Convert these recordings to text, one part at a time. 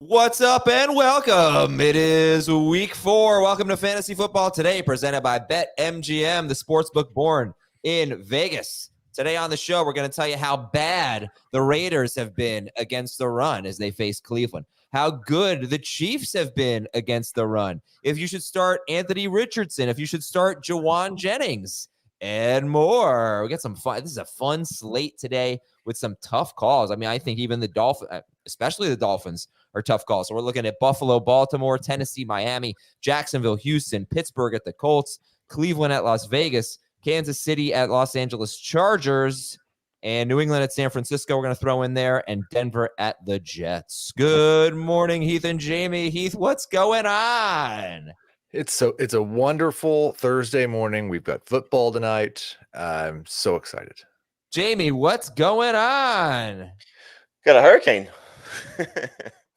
What's up and welcome. It is week 4. Welcome to Fantasy Football Today, presented by BetMGM, the sportsbook born in Vegas. Today on the show, we're going to tell you how bad the Raiders have been against the run as they face Cleveland, how good the Chiefs have been against the run, if you should start Anthony Richardson, if you should start Jauan Jennings, and more. We got some fun. This is a fun slate today with some tough calls. I mean, I think even the Dolphins, especially the Dolphins, are tough calls. So we're looking at Buffalo, Baltimore, Tennessee, Miami, Jacksonville, Houston, Pittsburgh at the Colts, Cleveland at Las Vegas, Kansas City at Los Angeles Chargers, and New England at San Francisco. We're going to throw in there, and Denver at the Jets. Good morning, Heath and Jamey. Heath, what's going on? It's a wonderful Thursday morning. We've got football tonight. I'm so excited. Jamey, what's going on? Got a hurricane.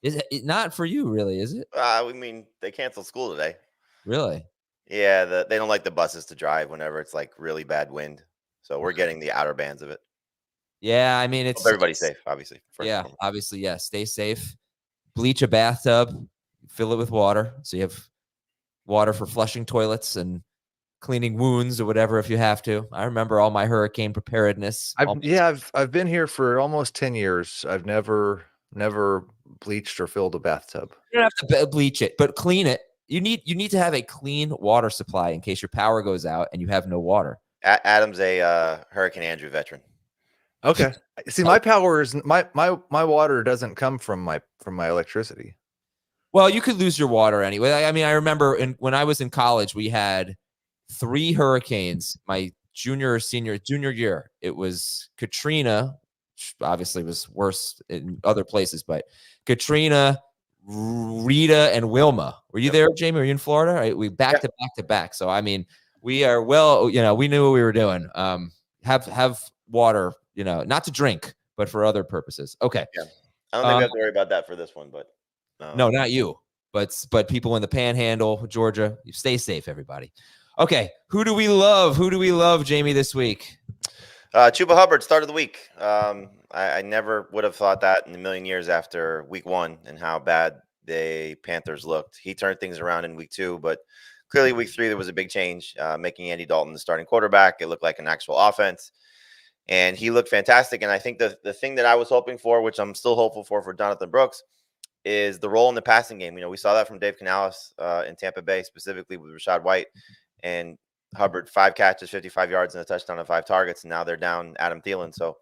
Is it not for you, really, is it? I mean, they canceled school today. Really? Yeah, they don't like the buses to drive whenever it's like really bad wind. So we're getting the outer bands of it. Yeah, I mean, it's... Hope everybody's safe, obviously. Yeah, obviously, yeah. Stay safe. Bleach a bathtub. Fill it with water. So you have water for flushing toilets and cleaning wounds or whatever if you have to. I remember all my hurricane preparedness. I've been here for almost 10 years. I've never bleached or filled a bathtub. You don't have to bleach it, but clean it. You need to have a clean water supply in case your power goes out and you have no water. Adam's a Hurricane Andrew veteran. Okay. See, my power is my water doesn't come from my electricity. Well, you could lose your water anyway. I mean, I remember when I was in college, we had 3 hurricanes my junior year. It was Katrina, which obviously was worse in other places, but Katrina, Rita, and Wilma. Were you there, Jamey? Were you in Florida? Right, we back to back. So I mean, we are we knew what we were doing. Have water, not to drink, but for other purposes. Okay. Yeah. I don't think we have to worry about that for this one, but no, not you, but people in the Panhandle, Georgia. You stay safe, everybody. Okay, who do we love? Who do we love, Jamey, this week? Chuba Hubbard, start of the week. I never would have thought that in a million years after week 1 and how bad the Panthers looked. He turned things around in week 2, but clearly week 3 there was a big change, making Andy Dalton the starting quarterback. It looked like an actual offense, and he looked fantastic. And I think the thing that I was hoping for, which I'm still hopeful for Jonathan Brooks, is the role in the passing game. We saw that from Dave Canales in Tampa Bay, specifically with Rachaad White and Hubbard. 5 catches, 55 yards, and a touchdown on 5 targets, and now they're down Adam Thielen. So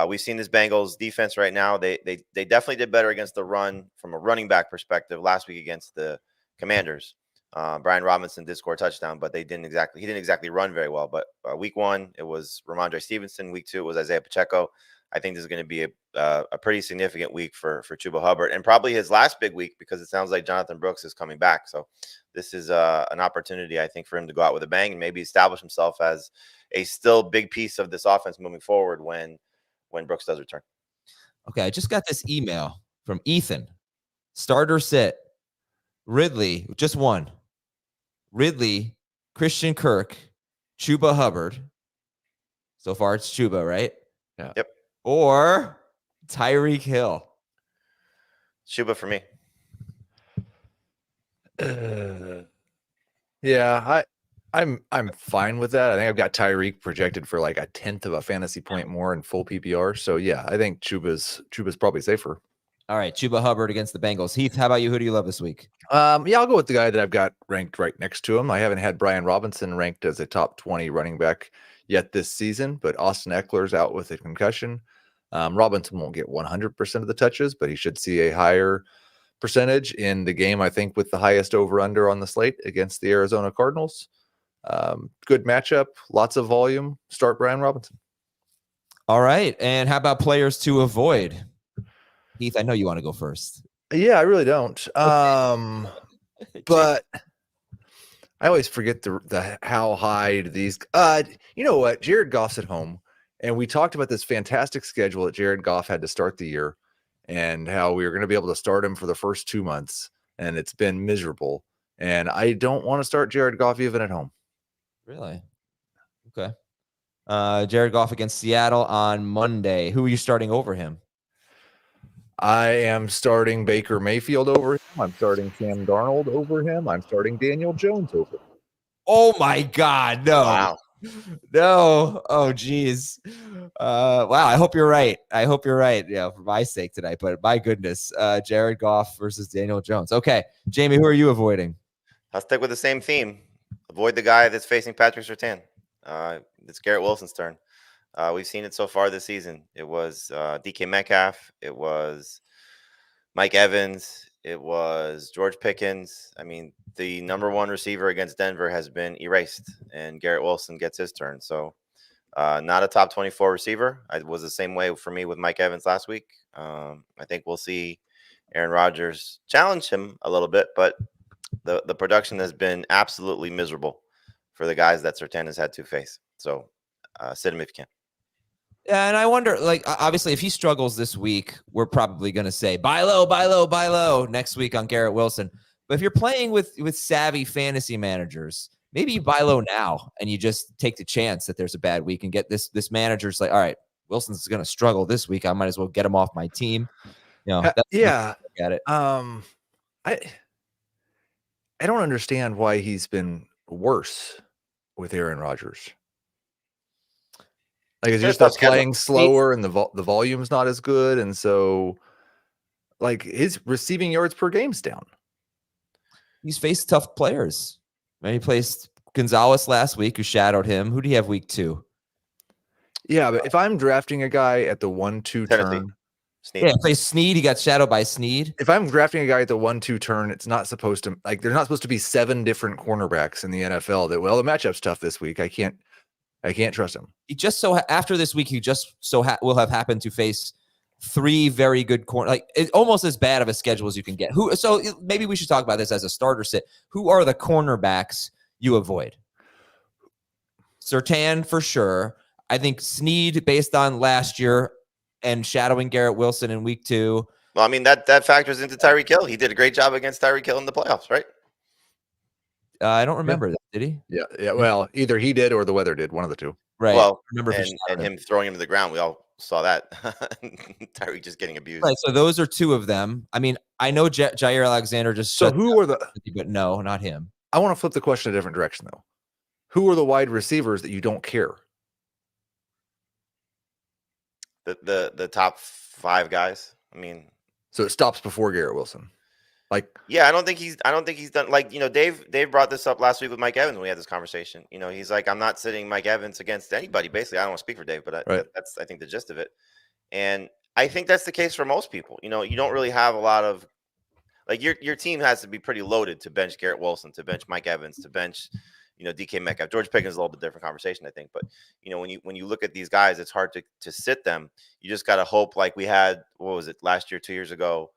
we've seen this Bengals defense right now. They definitely did better against the run from a running back perspective last week against the Commanders. Brian Robinson did score a touchdown, but he didn't exactly run very well. But week 1, it was Rhamondre Stevenson. Week 2, it was Isaiah Pacheco. I think this is going to be a pretty significant week for Chuba Hubbard, and probably his last big week, because it sounds like Jonathan Brooks is coming back. So this is an opportunity, I think, for him to go out with a bang and maybe establish himself as a still big piece of this offense moving forward when Brooks does return. Okay, I just got this email from Ethan. Starter sit. Ridley, just one. Ridley, Christian Kirk, Chuba Hubbard. So far it's Chuba, right? Yeah. Yep. Or Tyreek Hill. Chuba for me. Yeah, I'm fine with that. I think I've got Tyreek projected for like 1/10 of a fantasy point more in full PPR. So yeah, I think Chuba's probably safer. All right, Chuba Hubbard against the Bengals. Heath, how about you? Who do you love this week? Yeah, I'll go with the guy that I've got ranked right next to him. I haven't had Brian Robinson ranked as a top 20 running back yet this season, but Austin Eckler's out with a concussion. Robinson won't get 100% of the touches, but he should see a higher percentage in the game, I think, with the highest over-under on the slate against the Arizona Cardinals. Good matchup, lots of volume. Start Brian Robinson. All right, and how about players to avoid? Heath, I know you want to go first. Yeah, I really don't. But I always forget the how high these. You know what? Jared Goff's at home, and we talked about this fantastic schedule that Jared Goff had to start the year, and how we were going to be able to start him for the first 2 months, and it's been miserable. And I don't want to start Jared Goff even at home. Really? Okay. Jared Goff against Seattle on Monday. Who are you starting over him? I am starting Baker Mayfield over him. I'm starting Sam Darnold over him. I'm starting Daniel Jones over him. Oh my God, no. Wow. No. Oh, geez. Wow. I hope you're right. Yeah, for my sake tonight. But my goodness, Jared Goff versus Daniel Jones. Okay, Jamey, who are you avoiding? I'll stick with the same theme. Avoid the guy that's facing Patrick Surtain. It's Garrett Wilson's turn. We've seen it so far this season. It was DK Metcalf. It was Mike Evans. It was George Pickens. I mean, the number one receiver against Denver has been erased, and Garrett Wilson gets his turn. So not a top 24 receiver. It was the same way for me with Mike Evans last week. I think we'll see Aaron Rodgers challenge him a little bit, but the production has been absolutely miserable for the guys that Surtain has had to face. So sit him if you can. Yeah, and I wonder, like, obviously, if he struggles this week, we're probably going to say, buy low next week on Garrett Wilson. But if you're playing with savvy fantasy managers, maybe you buy low now and you just take the chance that there's a bad week and get this manager's like, all right, Wilson's going to struggle this week. I might as well get him off my team. You know, Got it. I don't understand why he's been worse with Aaron Rodgers. Like, is he just playing slower and the volume's not as good, and so like his receiving yards per game's down. He's faced tough players. He placed Gonzalez last week, who shadowed him. Who do you have week 2? Yeah, but if I'm drafting a guy at the 1-2 turn, Sneed. Yeah, play Sneed. He got shadowed by Sneed. If I'm drafting a guy at the 1-2 turn, it's not supposed to, like, there's not supposed to be 7 different cornerbacks in the NFL that, well, the matchup's tough this week. I can't trust him. He just after this week, he just will have happened to face 3 very good corner, like almost as bad of a schedule as you can get. So maybe we should talk about this as a starter sit. Who are the cornerbacks you avoid? Surtain for sure. I think Sneed, based on last year and shadowing Garrett Wilson in week 2. Well, I mean, that factors into Tyreek Hill. He did a great job against Tyreek Hill in the playoffs, right? I don't remember that. Did he? Yeah. Well, either he did or the weather did. One of the two. Right. Well, remember and him throwing him to the ground. We all saw that. Tyreek just getting abused. Right. So those are 2 of them. I mean, I know Jair Alexander just. So who are the? But no, not him. I want to flip the question a different direction though. Who are the wide receivers that you don't care? The top 5 guys. I mean, so it stops before Garrett Wilson. Like, yeah, I don't think he's done, like, you know, Dave brought this up last week with Mike Evans when we had this conversation. You know, he's like, I'm not sitting Mike Evans against anybody. Basically, I don't want to speak for Dave, but that's I think the gist of it. And I think that's the case for most people. You know, you don't really have a lot of, like, your team has to be pretty loaded to bench Garrett Wilson, to bench Mike Evans, to bench, you know, DK Metcalf. George Pickens is a little bit different conversation, I think. But, you know, when you look at these guys, it's hard to sit them. You just got to hope, like we had, what was it, last year, 2 years ago,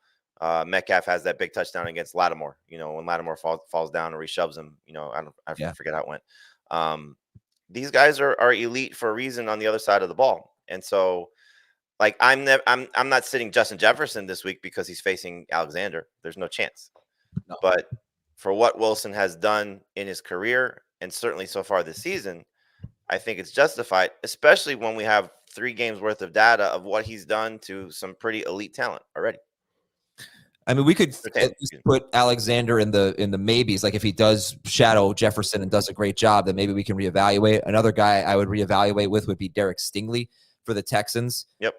Metcalf has that big touchdown against Lattimore. You know, when Lattimore falls down or he shoves him, you know, I forget how it went. These guys are elite for a reason on the other side of the ball. And so, like, I'm not sitting Justin Jefferson this week because he's facing Alexander. There's no chance. No. But for what Wilson has done in his career, and certainly so far this season, I think it's justified, especially when we have 3 games worth of data of what he's done to some pretty elite talent already. I mean, we could put Alexander in the maybes. Like, if he does shadow Jefferson and does a great job, then maybe we can reevaluate. Another guy I would reevaluate would be Derek Stingley for the Texans. Yep.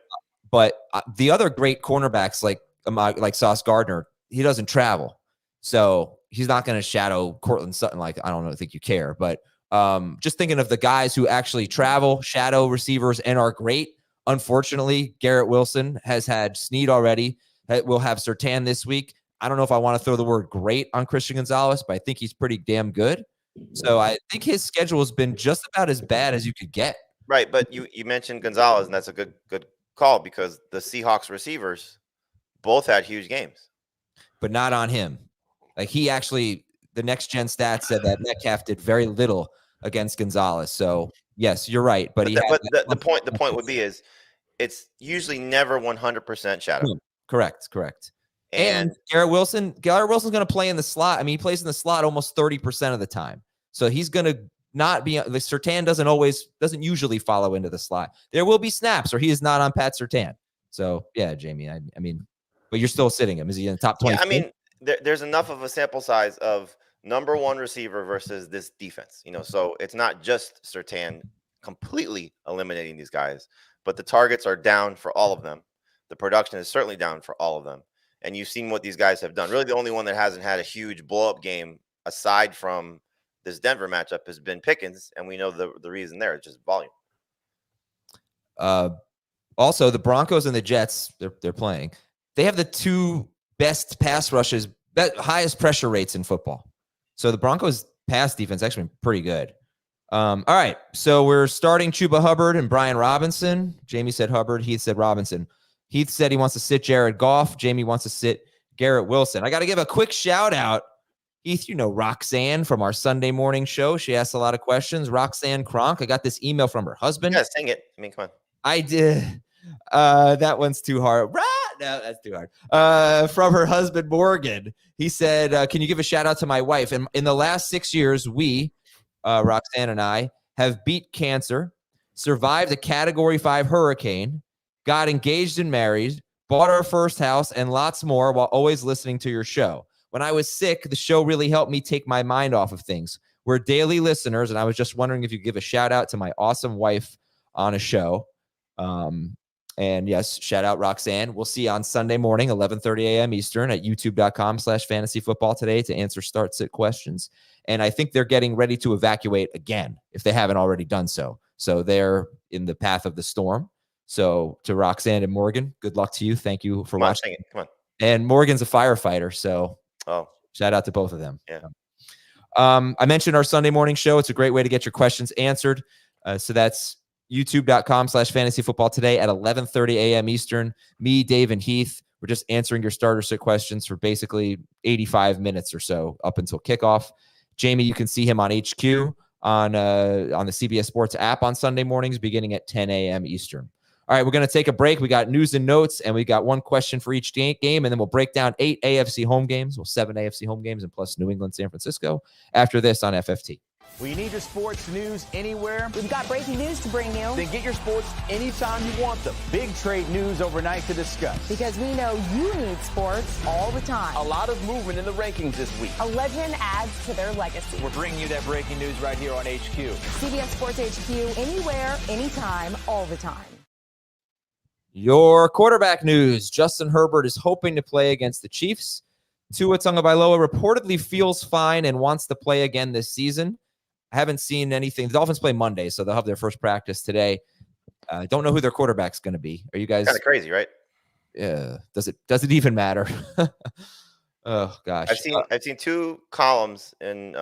But the other great cornerbacks, like Sauce Gardner, he doesn't travel, so he's not going to shadow Cortland Sutton. Like, I don't think you care, but just thinking of the guys who actually travel, shadow receivers, and are great. Unfortunately, Garrett Wilson has had Sneed already. We'll have Surtain this week. I don't know if I want to throw the word great on Christian Gonzalez, but I think he's pretty damn good. So I think his schedule has been just about as bad as you could get. Right, but you mentioned Gonzalez, and that's a good call because the Seahawks receivers both had huge games. But not on him. Like, he actually, the next gen stats said that Metcalf did very little against Gonzalez. So yes, you're right. But the point would be is it's usually never 100% shadow. Correct. And Garrett Wilson's going to play in the slot. I mean, he plays in the slot almost 30% of the time. So he's going to not be, the Surtain doesn't usually follow into the slot. There will be snaps or he is not on Pat Surtain. So yeah, Jamey, I mean, but you're still sitting him. Is he in the top 20? Yeah, I mean, there's enough of a sample size of number one receiver versus this defense. So it's not just Surtain completely eliminating these guys, but the targets are down for all of them. The production is certainly down for all of them. And you've seen what these guys have done. Really, the only one that hasn't had a huge blow-up game aside from this Denver matchup has been Pickens, and we know the reason there. It's just volume. Also, the Broncos and the Jets, they're playing. They have the two best pass rushes, highest pressure rates in football. So the Broncos' pass defense actually pretty good. All right, so we're starting Chuba Hubbard and Brian Robinson. Jamey said Hubbard. Heath said Robinson. Heath said he wants to sit Jared Goff. Jamey wants to sit Garrett Wilson. I got to give a quick shout out. Heath, Roxanne from our Sunday morning show. She asked a lot of questions. Roxanne Kronk. I got this email from her husband. Yeah, sing it. I mean, come on. I did. That one's too hard. No, that's too hard. From her husband, Morgan. He said, can you give a shout out to my wife? And in the last 6 years, we, Roxanne and I, have beat cancer, survived a Category 5 hurricane, got engaged and married, bought our first house, and lots more while always listening to your show. When I was sick, the show really helped me take my mind off of things. We're daily listeners, and I was just wondering if you could give a shout out to my awesome wife on a show. And yes, shout out Roxanne. We'll see you on Sunday morning, 11:30 a.m. Eastern at youtube.com/fantasyfootball today to answer start-sit questions. And I think they're getting ready to evacuate again if they haven't already done so. So they're in the path of the storm. So to Roxanne and Morgan, good luck to you. Thank you for watching. Come on. And Morgan's a firefighter, so shout out to both of them. Yeah. I mentioned our Sunday morning show. It's a great way to get your questions answered. So that's youtube.com/fantasyfootball today at 11:30 a.m. Eastern. Me, Dave, and Heath, we're just answering your starter sit questions for basically 85 minutes or so up until kickoff. Jamey, you can see him on HQ on the CBS Sports app on Sunday mornings beginning at 10 a.m. Eastern. All right, we're going to take a break. We got news and notes, and we got one question for each game, and then we'll break down 8 AFC home games, 7 AFC home games, and plus New England, San Francisco after this on FFT. Well, you need your sports news anywhere? We've got breaking news to bring you. Then get your sports anytime you want them. Big trade news overnight to discuss. Because we know you need sports all the time. A lot of movement in the rankings this week. A legend adds to their legacy. We're bringing you that breaking news right here on HQ. CBS Sports HQ, anywhere, anytime, all the time. Your quarterback news. Justin Herbert is hoping to play against the Chiefs. Tua Tagovailoa reportedly feels fine and wants to play again this season. I haven't seen anything. The Dolphins play Monday, so they'll have their first practice today. Don't know who their quarterback's going to be. Are you guys kind of crazy, right? Yeah. Does it even matter? Oh gosh. I've seen two columns in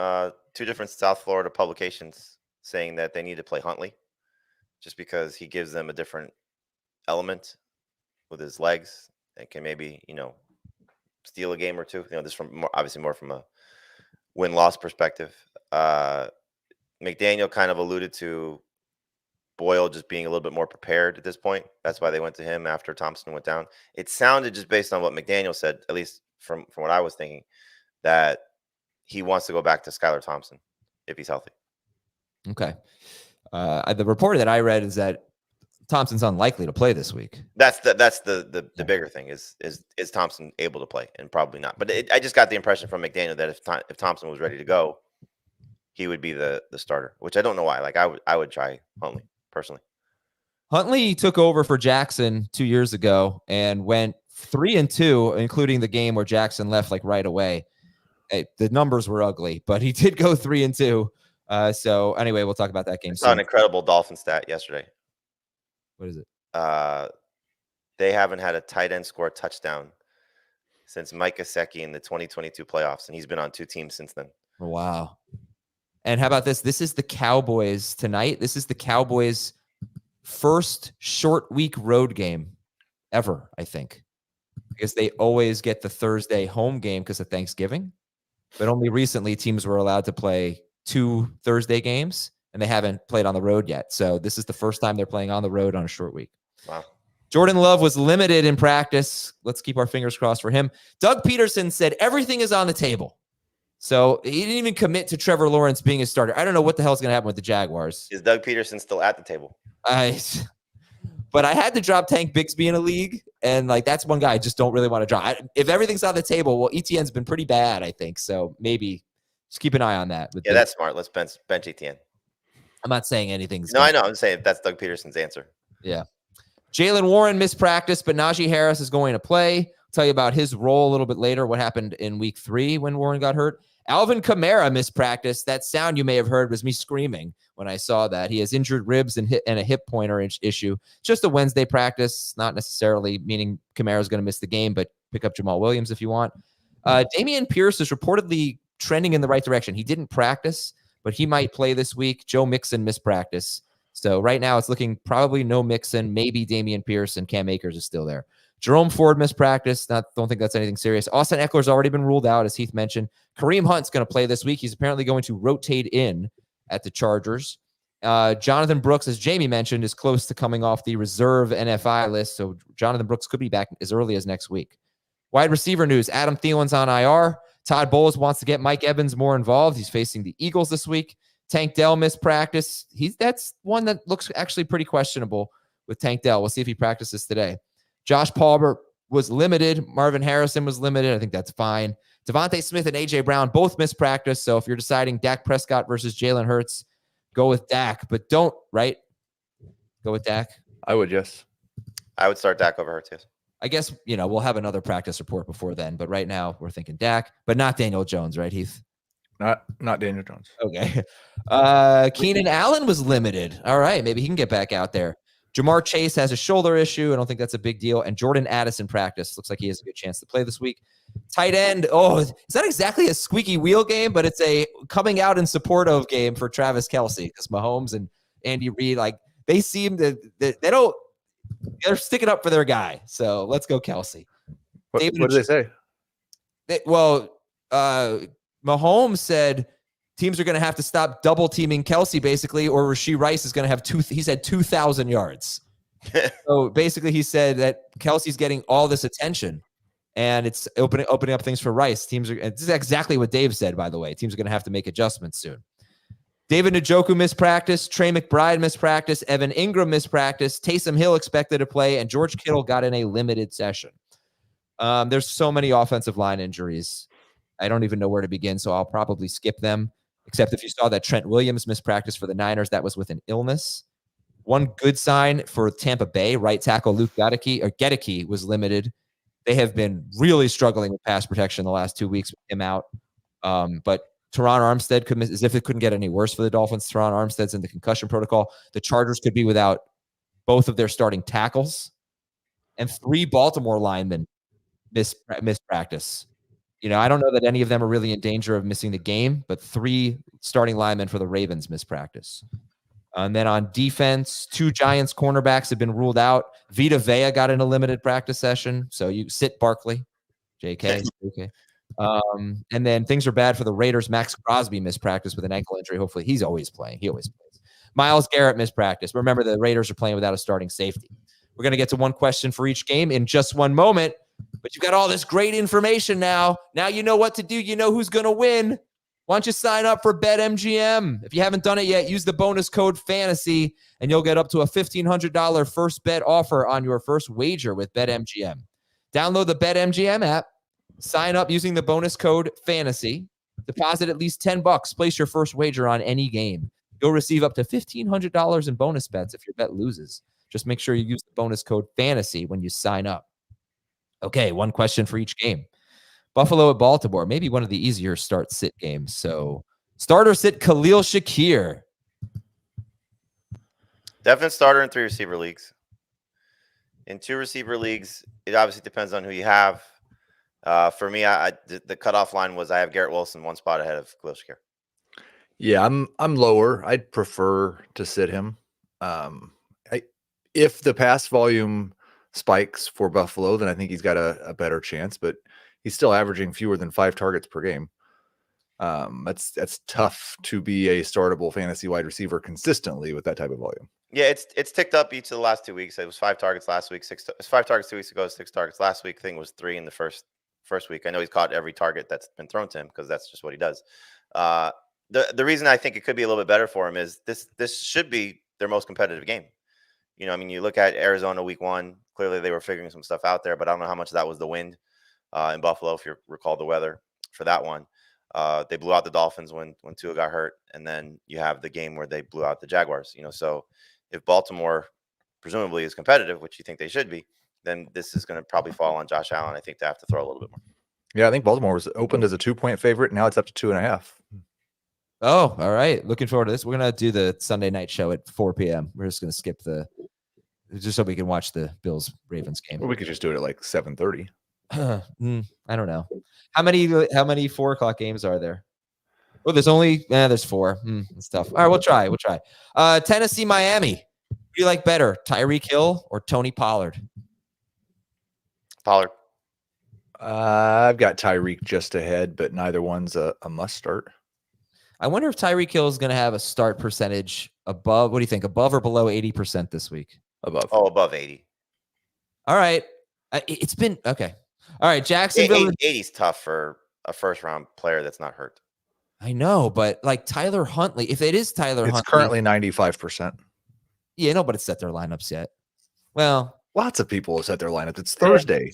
two different South Florida publications saying that they need to play Huntley just because he gives them a different element with his legs and can maybe, steal a game or two. This obviously more from a win-loss perspective. McDaniel kind of alluded to Boyle just being a little bit more prepared at this point. That's why they went to him after Thompson went down. It sounded, just based on what McDaniel said, at least from what I was thinking, that he wants to go back to Skylar Thompson if he's healthy. Okay. The report that I read is that Thompson's unlikely to play this week. That's the bigger thing is Thompson able to play, and probably not. But I just got the impression from McDaniel that if Thompson was ready to go, he would be the starter, which I don't know why. Like I would try Huntley personally. Huntley took over for Jackson 2 years ago and went 3-2, including the game where Jackson left like right away. The numbers were ugly, but he did go 3-2. So anyway, we'll talk about that game. I saw an incredible Dolphin stat yesterday. What is it? They haven't had a tight end score a touchdown since Mike Gesicki in the 2022 playoffs, and he's been on two teams since then. Oh, wow. And how about this? This is the Cowboys tonight. This is the Cowboys' first short week road game ever, I think, because they always get the Thursday home game because of Thanksgiving. But only recently teams were allowed to play 2 Thursday games, and they haven't played on the road yet. So this is the first time they're playing on the road on a short week. Wow. Jordan Love was limited in practice. Let's keep our fingers crossed for him. Doug Peterson said everything is on the table. So he didn't even commit to Trevor Lawrence being a starter. I don't know what the hell is going to happen with the Jaguars. Is Doug Peterson still at the table? But I had to drop Tank Bixby in a league, And like, that's one guy I just don't really want to draw. If everything's on the table, well, ETN's been pretty bad, I think. So maybe just keep an eye on that. Yeah, that's smart. Let's bench ETN. I'm not saying anything's. No, I know. I'm saying that's Doug Peterson's answer. Yeah. Jalen Warren missed practice, but Najee Harris is going to play. I'll tell you about his role a little bit later, what happened in week 3 when Warren got hurt. Alvin Kamara missed practice. That sound you may have heard was me screaming when I saw that. He has injured ribs and a hip pointer issue. Just a Wednesday practice, not necessarily meaning Kamara is going to miss the game, but pick up Jamal Williams if you want. Dameon Pierce is reportedly trending in the right direction. He didn't practice, but he might play this week. Joe Mixon missed practice. So right now it's looking probably no Mixon, maybe Dameon Pierce, and Cam Akers is still there. Jerome Ford missed practice. Don't think that's anything serious. Austin Eckler's already been ruled out, as Heath mentioned. Kareem Hunt's going to play this week. He's apparently going to rotate in at the Chargers. Jonathan Brooks, as Jamey mentioned, is close to coming off the reserve NFI list, so Jonathan Brooks could be back as early as next week. Wide receiver news, Adam Thielen's on IR. Todd Bowles wants to get Mike Evans more involved. He's facing the Eagles this week. Tank Dell missed practice. That's one that looks actually pretty questionable with Tank Dell. We'll see if he practices today. Josh Palmer was limited. Marvin Harrison was limited. I think that's fine. Devontae Smith and A.J. Brown both missed practice. So if you're deciding Dak Prescott versus Jalen Hurts, go with Dak. But don't, right? Go with Dak? I would, yes. I would start Dak over Hurts, yes. I guess, we'll have another practice report before then. But right now, we're thinking Dak, but not Daniel Jones, right, Heath? Not Daniel Jones. Okay. Keenan Allen was limited. All right. Maybe he can get back out there. Jamar Chase has a shoulder issue. I don't think that's a big deal. And Jordan Addison practice. Looks like he has a good chance to play this week. Tight end. Oh, it's not exactly a squeaky wheel game, but it's a coming out in support of game for Travis Kelce, because Mahomes and Andy Reid, like, they seem to, they're sticking up for their guy. So let's go Kelce. What did they say? Mahomes said teams are going to have to stop double teaming Kelce, basically, or Rashee Rice is going to have he said 2,000 yards. So basically he said that Kelce's getting all this attention and it's opening up things for Rice. This is exactly what Dave said, by the way. Teams are going to have to make adjustments soon. David Njoku missed practice. Trey McBride missed practice. Evan Ingram missed practice. Taysom Hill expected to play, and George Kittle got in a limited session. There's so many offensive line injuries. I don't even know where to begin, so I'll probably skip them, except if you saw that Trent Williams missed practice for the Niners. That was with an illness. One good sign for Tampa Bay, right tackle Luke Gedeke was limited. They have been really struggling with pass protection the last 2 weeks with him out. But Teron Armstead could miss, as if it couldn't get any worse for the Dolphins. Teron Armstead's in the concussion protocol. The Chargers could be without both of their starting tackles, and 3 Baltimore linemen missed practice. I don't know that any of them are really in danger of missing the game, but 3 starting linemen for the Ravens missed practice. And then on defense, 2 Giants cornerbacks have been ruled out. Vita Vea got in a limited practice session, so you sit Barkley, JK. Okay. And then things are bad for the Raiders. Max Crosby missed practice with an ankle injury. Hopefully he's always playing. He always plays. Myles Garrett missed practice. Remember, the Raiders are playing without a starting safety. We're going to get to one question for each game in just one moment, but you've got all this great information now. Now you know what to do. You know who's going to win. Why don't you sign up for BetMGM? If you haven't done it yet, use the bonus code FANTASY, and you'll get up to a $1,500 first bet offer on your first wager with BetMGM. Download the BetMGM app. Sign up using the bonus code FANTASY. Deposit at least $10. Place your first wager on any game. You'll receive up to $1,500 in bonus bets if your bet loses. Just make sure you use the bonus code FANTASY when you sign up. Okay, one question for each game. Buffalo at Baltimore, maybe one of the easier start-sit games. So, start or sit Khalil Shakir? Definite starter in 3 receiver leagues. In 2 receiver leagues, it obviously depends on who you have. For me, the cutoff line was I have Garrett Wilson 1 spot ahead of Khalil Shakir. Yeah, I'm lower. I'd prefer to sit him. If the pass volume spikes for Buffalo, then I think he's got a better chance, but he's still averaging fewer than 5 targets per game. That's tough to be a startable fantasy wide receiver consistently with that type of volume. Yeah, it's ticked up each of the last 2 weeks. It was 5 targets last week, 5 targets 2 weeks ago, 6 targets last week. Thing was 3 in the first week. I know he's caught every target that's been thrown to him because that's just what he does. The reason I think it could be a little bit better for him is this should be their most competitive game. You look at Arizona week 1. Clearly, they were figuring some stuff out there, but I don't know how much of that was the wind in Buffalo, if you recall the weather for that one. They blew out the Dolphins when Tua got hurt, and then you have the game where they blew out the Jaguars. So if Baltimore presumably is competitive, which you think they should be, then this is going to probably fall on Josh Allen. I think they have to throw a little bit more. Yeah, I think Baltimore was opened as a 2-point favorite. Now it's up to 2.5. Oh, all right. Looking forward to this. We're going to do the Sunday night show at 4 p.m. We're just going to skip just so we can watch the Bills-Ravens game. Or we could just do it at like 7:30. I don't know. How many 4 o'clock games are there? Oh, there's 4. It's tough. All right, we'll try. Tennessee, Miami. Who do you like better, Tyreek Hill or Tony Pollard? Pollard. I've got Tyreek just ahead, but neither one's a must start. I wonder if Tyreek Hill is going to have a start percentage above. What do you think? Above or below 80% this week? Above. Oh, above 80. All right. It's been okay. All right, Jacksonville. 80 is tough for a first-round player that's not hurt. I know, but like Tyler Huntley, if it is Tyler Huntley. It's currently 95%. Yeah, nobody's set their lineups yet. Well, lots of people have set their lineups. It's Thursday.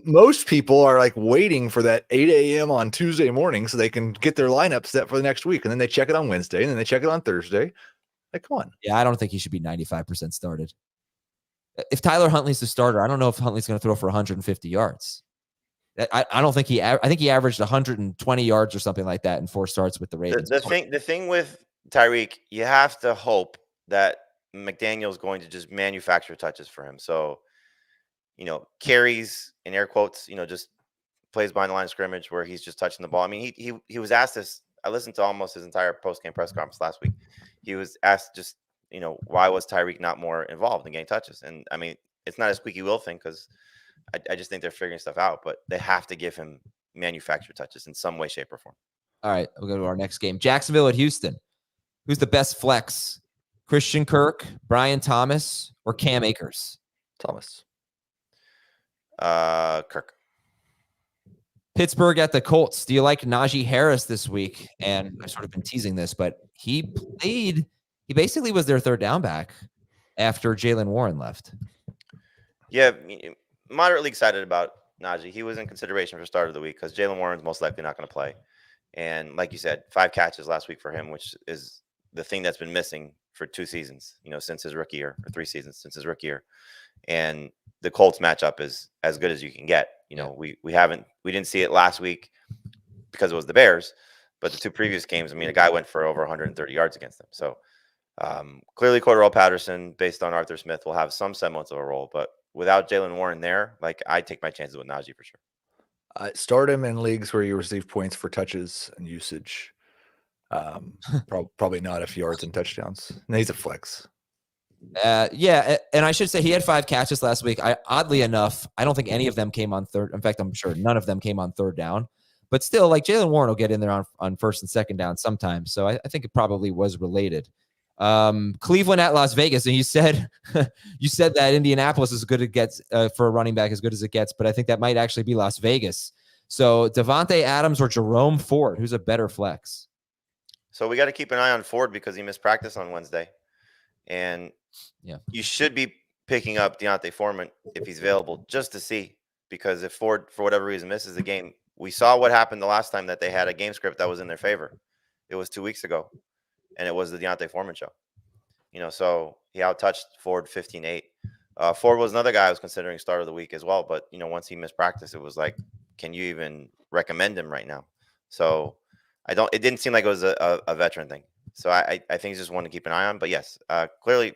Most people are like waiting for that 8 a.m. on Tuesday morning so they can get their lineup set for the next week. And then they check it on Wednesday and then they check it on Thursday. Like, come on. Yeah, I don't think he should be 95% started. If Tyler Huntley's the starter, I don't know if Huntley's going to throw for 150 yards. I don't think I think he averaged 120 yards or something like that in 4 starts with the Ravens. The thing with Tyreek, you have to hope that McDaniel's going to just manufacture touches for him. So, carries in air quotes, just plays behind the line of scrimmage where he's just touching the ball. I mean, he was asked this. I listened to almost his entire post-game press conference last week. He was asked just, why was Tyreek not more involved in getting touches? And I mean, it's not a squeaky wheel thing because I just think they're figuring stuff out, but they have to give him manufactured touches in some way, shape, or form. All right, we'll go to our next game. Jacksonville at Houston. Who's the best flex? Christian Kirk, Brian Thomas, or Cam Akers? Thomas. Kirk. Pittsburgh at the Colts. Do you like Najee Harris this week? And I've sort of been teasing this, but he basically was their third down back after Jalen Warren left. Yeah, moderately excited about Najee. He was in consideration for start of the week because Jalen Warren's most likely not going to play. And like you said, 5 catches last week for him, which is the thing that's been missing for 2 seasons, since his rookie year, or 3 seasons since his rookie year. And the Colts matchup is as good as you can get. We didn't see it last week because it was the Bears, but the 2 previous games, a guy went for over 130 yards against them. So clearly Cordarrelle Patterson, based on Arthur Smith, will have some semblance of a role, but without Jalen Warren there, I take my chances with Najee for sure. Start him in leagues where you receive points for touches and usage. Probably not if yards and touchdowns. No, he's a flex. Yeah, and I should say he had 5 catches last week. Oddly enough, I don't think any of them came on third. In fact, I'm sure none of them came on third down. But still, Jalen Warren will get in there on first and second down sometimes. So I think it probably was related. Cleveland at Las Vegas, and you said that Indianapolis is as good as it gets for a running back, as good as it gets. But I think that might actually be Las Vegas. So Davante Adams or Jerome Ford, who's a better flex? So we got to keep an eye on Ford because he missed practice on Wednesday. And you should be picking up Deontay Foreman if he's available just to see, because if Ford, for whatever reason, misses the game, we saw what happened the last time that they had a game script that was in their favor. It was 2 weeks ago, and it was the Deontay Foreman show. So he outtouched Ford 15-8. Ford was another guy I was considering start of the week as well, but, once he missed practice, it was like, can you even recommend him right now? So it didn't seem like it was a veteran thing. So I think he's just one to keep an eye on. But yes, clearly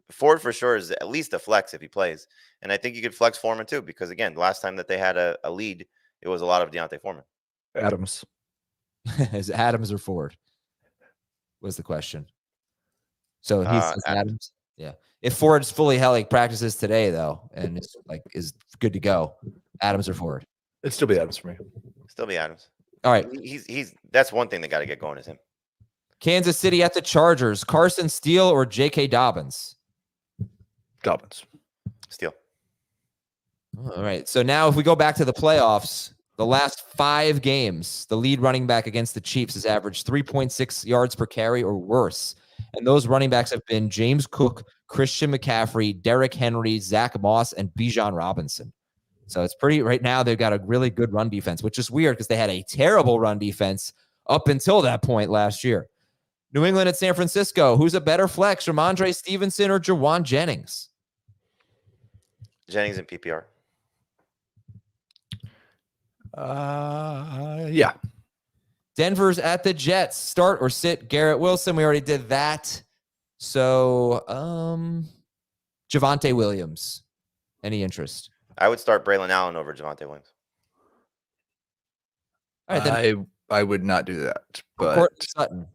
Ford for sure is at least a flex if he plays. And I think you could flex Foreman too, because again, the last time that they had a lead, it was a lot of Deontay Foreman. Adams. Is Adams or Ford? Was the question. So he says Adams. Yeah. If Ford's fully healthy, practices today though, and is good to go, Adams or Ford? It'd still be Adams for me. Still be Adams. All right. He's that's one thing that got to get going is him. Kansas City at the Chargers. Carson, Steele, or J.K. Dobbins? Dobbins. Steele. All right. So now if we go back to the playoffs, the last 5 games, the lead running back against the Chiefs has averaged 3.6 yards per carry or worse. And those running backs have been James Cook, Christian McCaffrey, Derrick Henry, Zach Moss, and Bijan Robinson. So it's pretty, right now they've got a really good run defense, which is weird because they had a terrible run defense up until that point last year. New England at San Francisco. Who's a better flex, Rhamondre Stevenson or Jauan Jennings? Jennings in PPR. Yeah. Denver's at the Jets. Start or sit Garrett Wilson. We already did that. So, Javonte Williams. Any interest? I would start Braylon Allen over Javonte Williams. All right, then. I would not do that. But Courtland Sutton.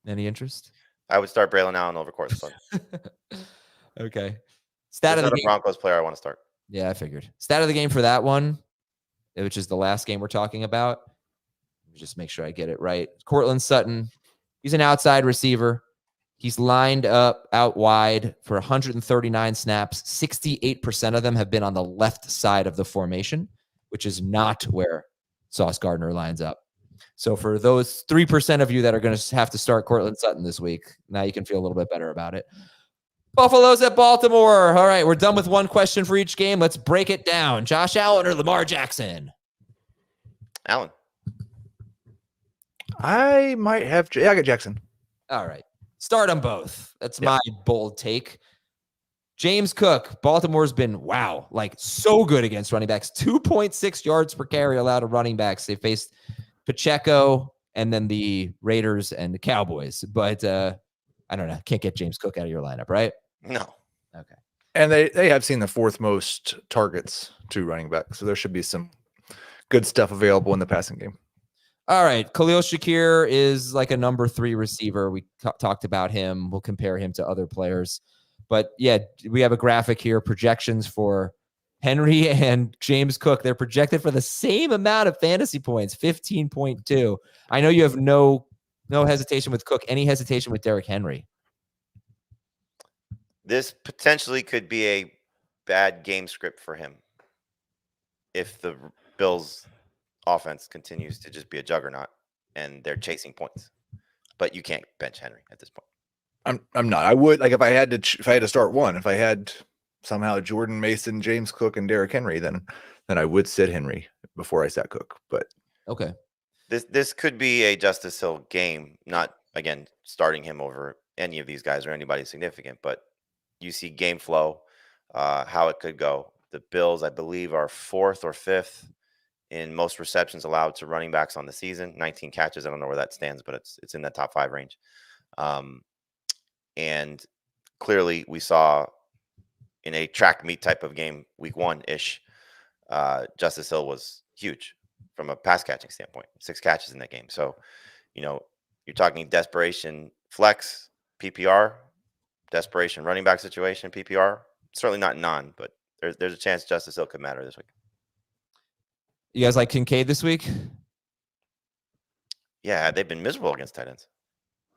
Any interest? I would start Braylon Allen over Courtland Sutton. Okay. Stat There's of the not a game. Broncos player I want to start. Yeah, I figured. Stat of the game for that one, which is the last game we're talking about. Let me just make sure I get it right. Courtland Sutton. He's an outside receiver. He's lined up out wide for 139 snaps. 68% of them have been on the left side of the formation, which is not where Sauce Gardner lines up. So for those 3% of you that are going to have to start Courtland Sutton this week, now you can feel a little bit better about it. Buffalo's at Baltimore. All right, we're done with one question for each game. Let's break it down. Josh Allen or Lamar Jackson? Allen. I might have. I got Jackson. All right. Start them both. That's my bold take. James Cook, Baltimore's been, so good against running backs. 2.6 yards per carry allowed to running backs. They faced Pacheco and then the Raiders and the Cowboys. But I don't know. Can't get James Cook out of your lineup, right? No. Okay. And they have seen the fourth most targets to running back. So there should be some good stuff available in the passing game. All right. Khalil Shakir is like a number 3 receiver. We talked about him. We'll compare him to other players. But yeah, we have a graphic here. Projections for Henry and James Cook. They're projected for the same amount of fantasy points, 15.2. I know you have no hesitation with Cook. Any hesitation with Derrick Henry? This potentially could be a bad game script for him if the Bills offense continues to just be a juggernaut and they're chasing points. But you can't bench Henry at this point. I'm not. I would, if I had to start one, if I had somehow Jordan Mason, James Cook, and Derrick Henry, then I would sit Henry before I sat Cook. But okay. This could be a Justice Hill game, not again starting him over any of these guys or anybody significant, but you see game flow, how it could go. The Bills, I believe, are 4th or 5th in most receptions allowed to running backs on the season. 19 catches. I don't know where that stands, but it's in that top 5 range. And clearly we saw in a track meet type of game, week 1-ish, Justice Hill was huge from a pass catching standpoint. 6 catches in that game. So, you're talking desperation flex, PPR, desperation running back situation, PPR. Certainly not none, but there's a chance Justice Hill could matter this week. You guys like Kincaid this week? Yeah, they've been miserable against tight ends.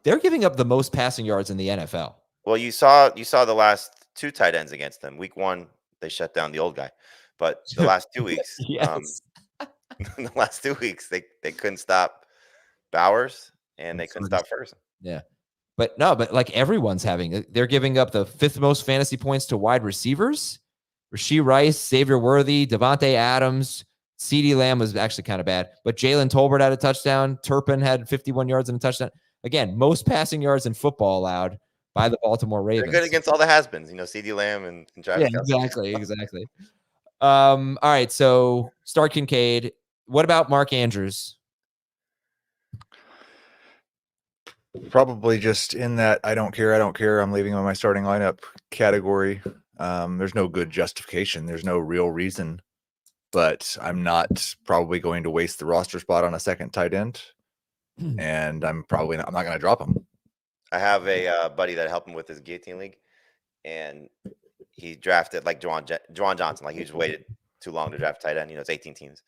They're giving up the most passing yards in the NFL. Well, you saw the last 2 tight ends against them. Week 1, they shut down the old guy, but the last 2 weeks, Yes. the last 2 weeks, they couldn't stop Bowers and they couldn't stop Ferguson. Yeah. But everyone's they're giving up the 5th most fantasy points to wide receivers. Rashee Rice, Xavier Worthy, Davante Adams, CeeDee Lamb was actually kind of bad, but Jalen Tolbert had a touchdown. Turpin had 51 yards and a touchdown. Again, most passing yards in football allowed by the Baltimore Ravens. They're good against all the has-beens, CeeDee Lamb and Travis Kelce. Exactly. All right, so start Kincaid. What about Mark Andrews? probably just in that I don't care, I'm leaving him on my starting lineup category. There's no good justification. There's no real reason. But I'm not probably going to waste the roster spot on a second tight end. And I'm not going to drop him. I have a buddy that helped him with his guillotine league, and he drafted like Jauan Johnson. Like he just waited too long to draft tight end. It's 18 teams.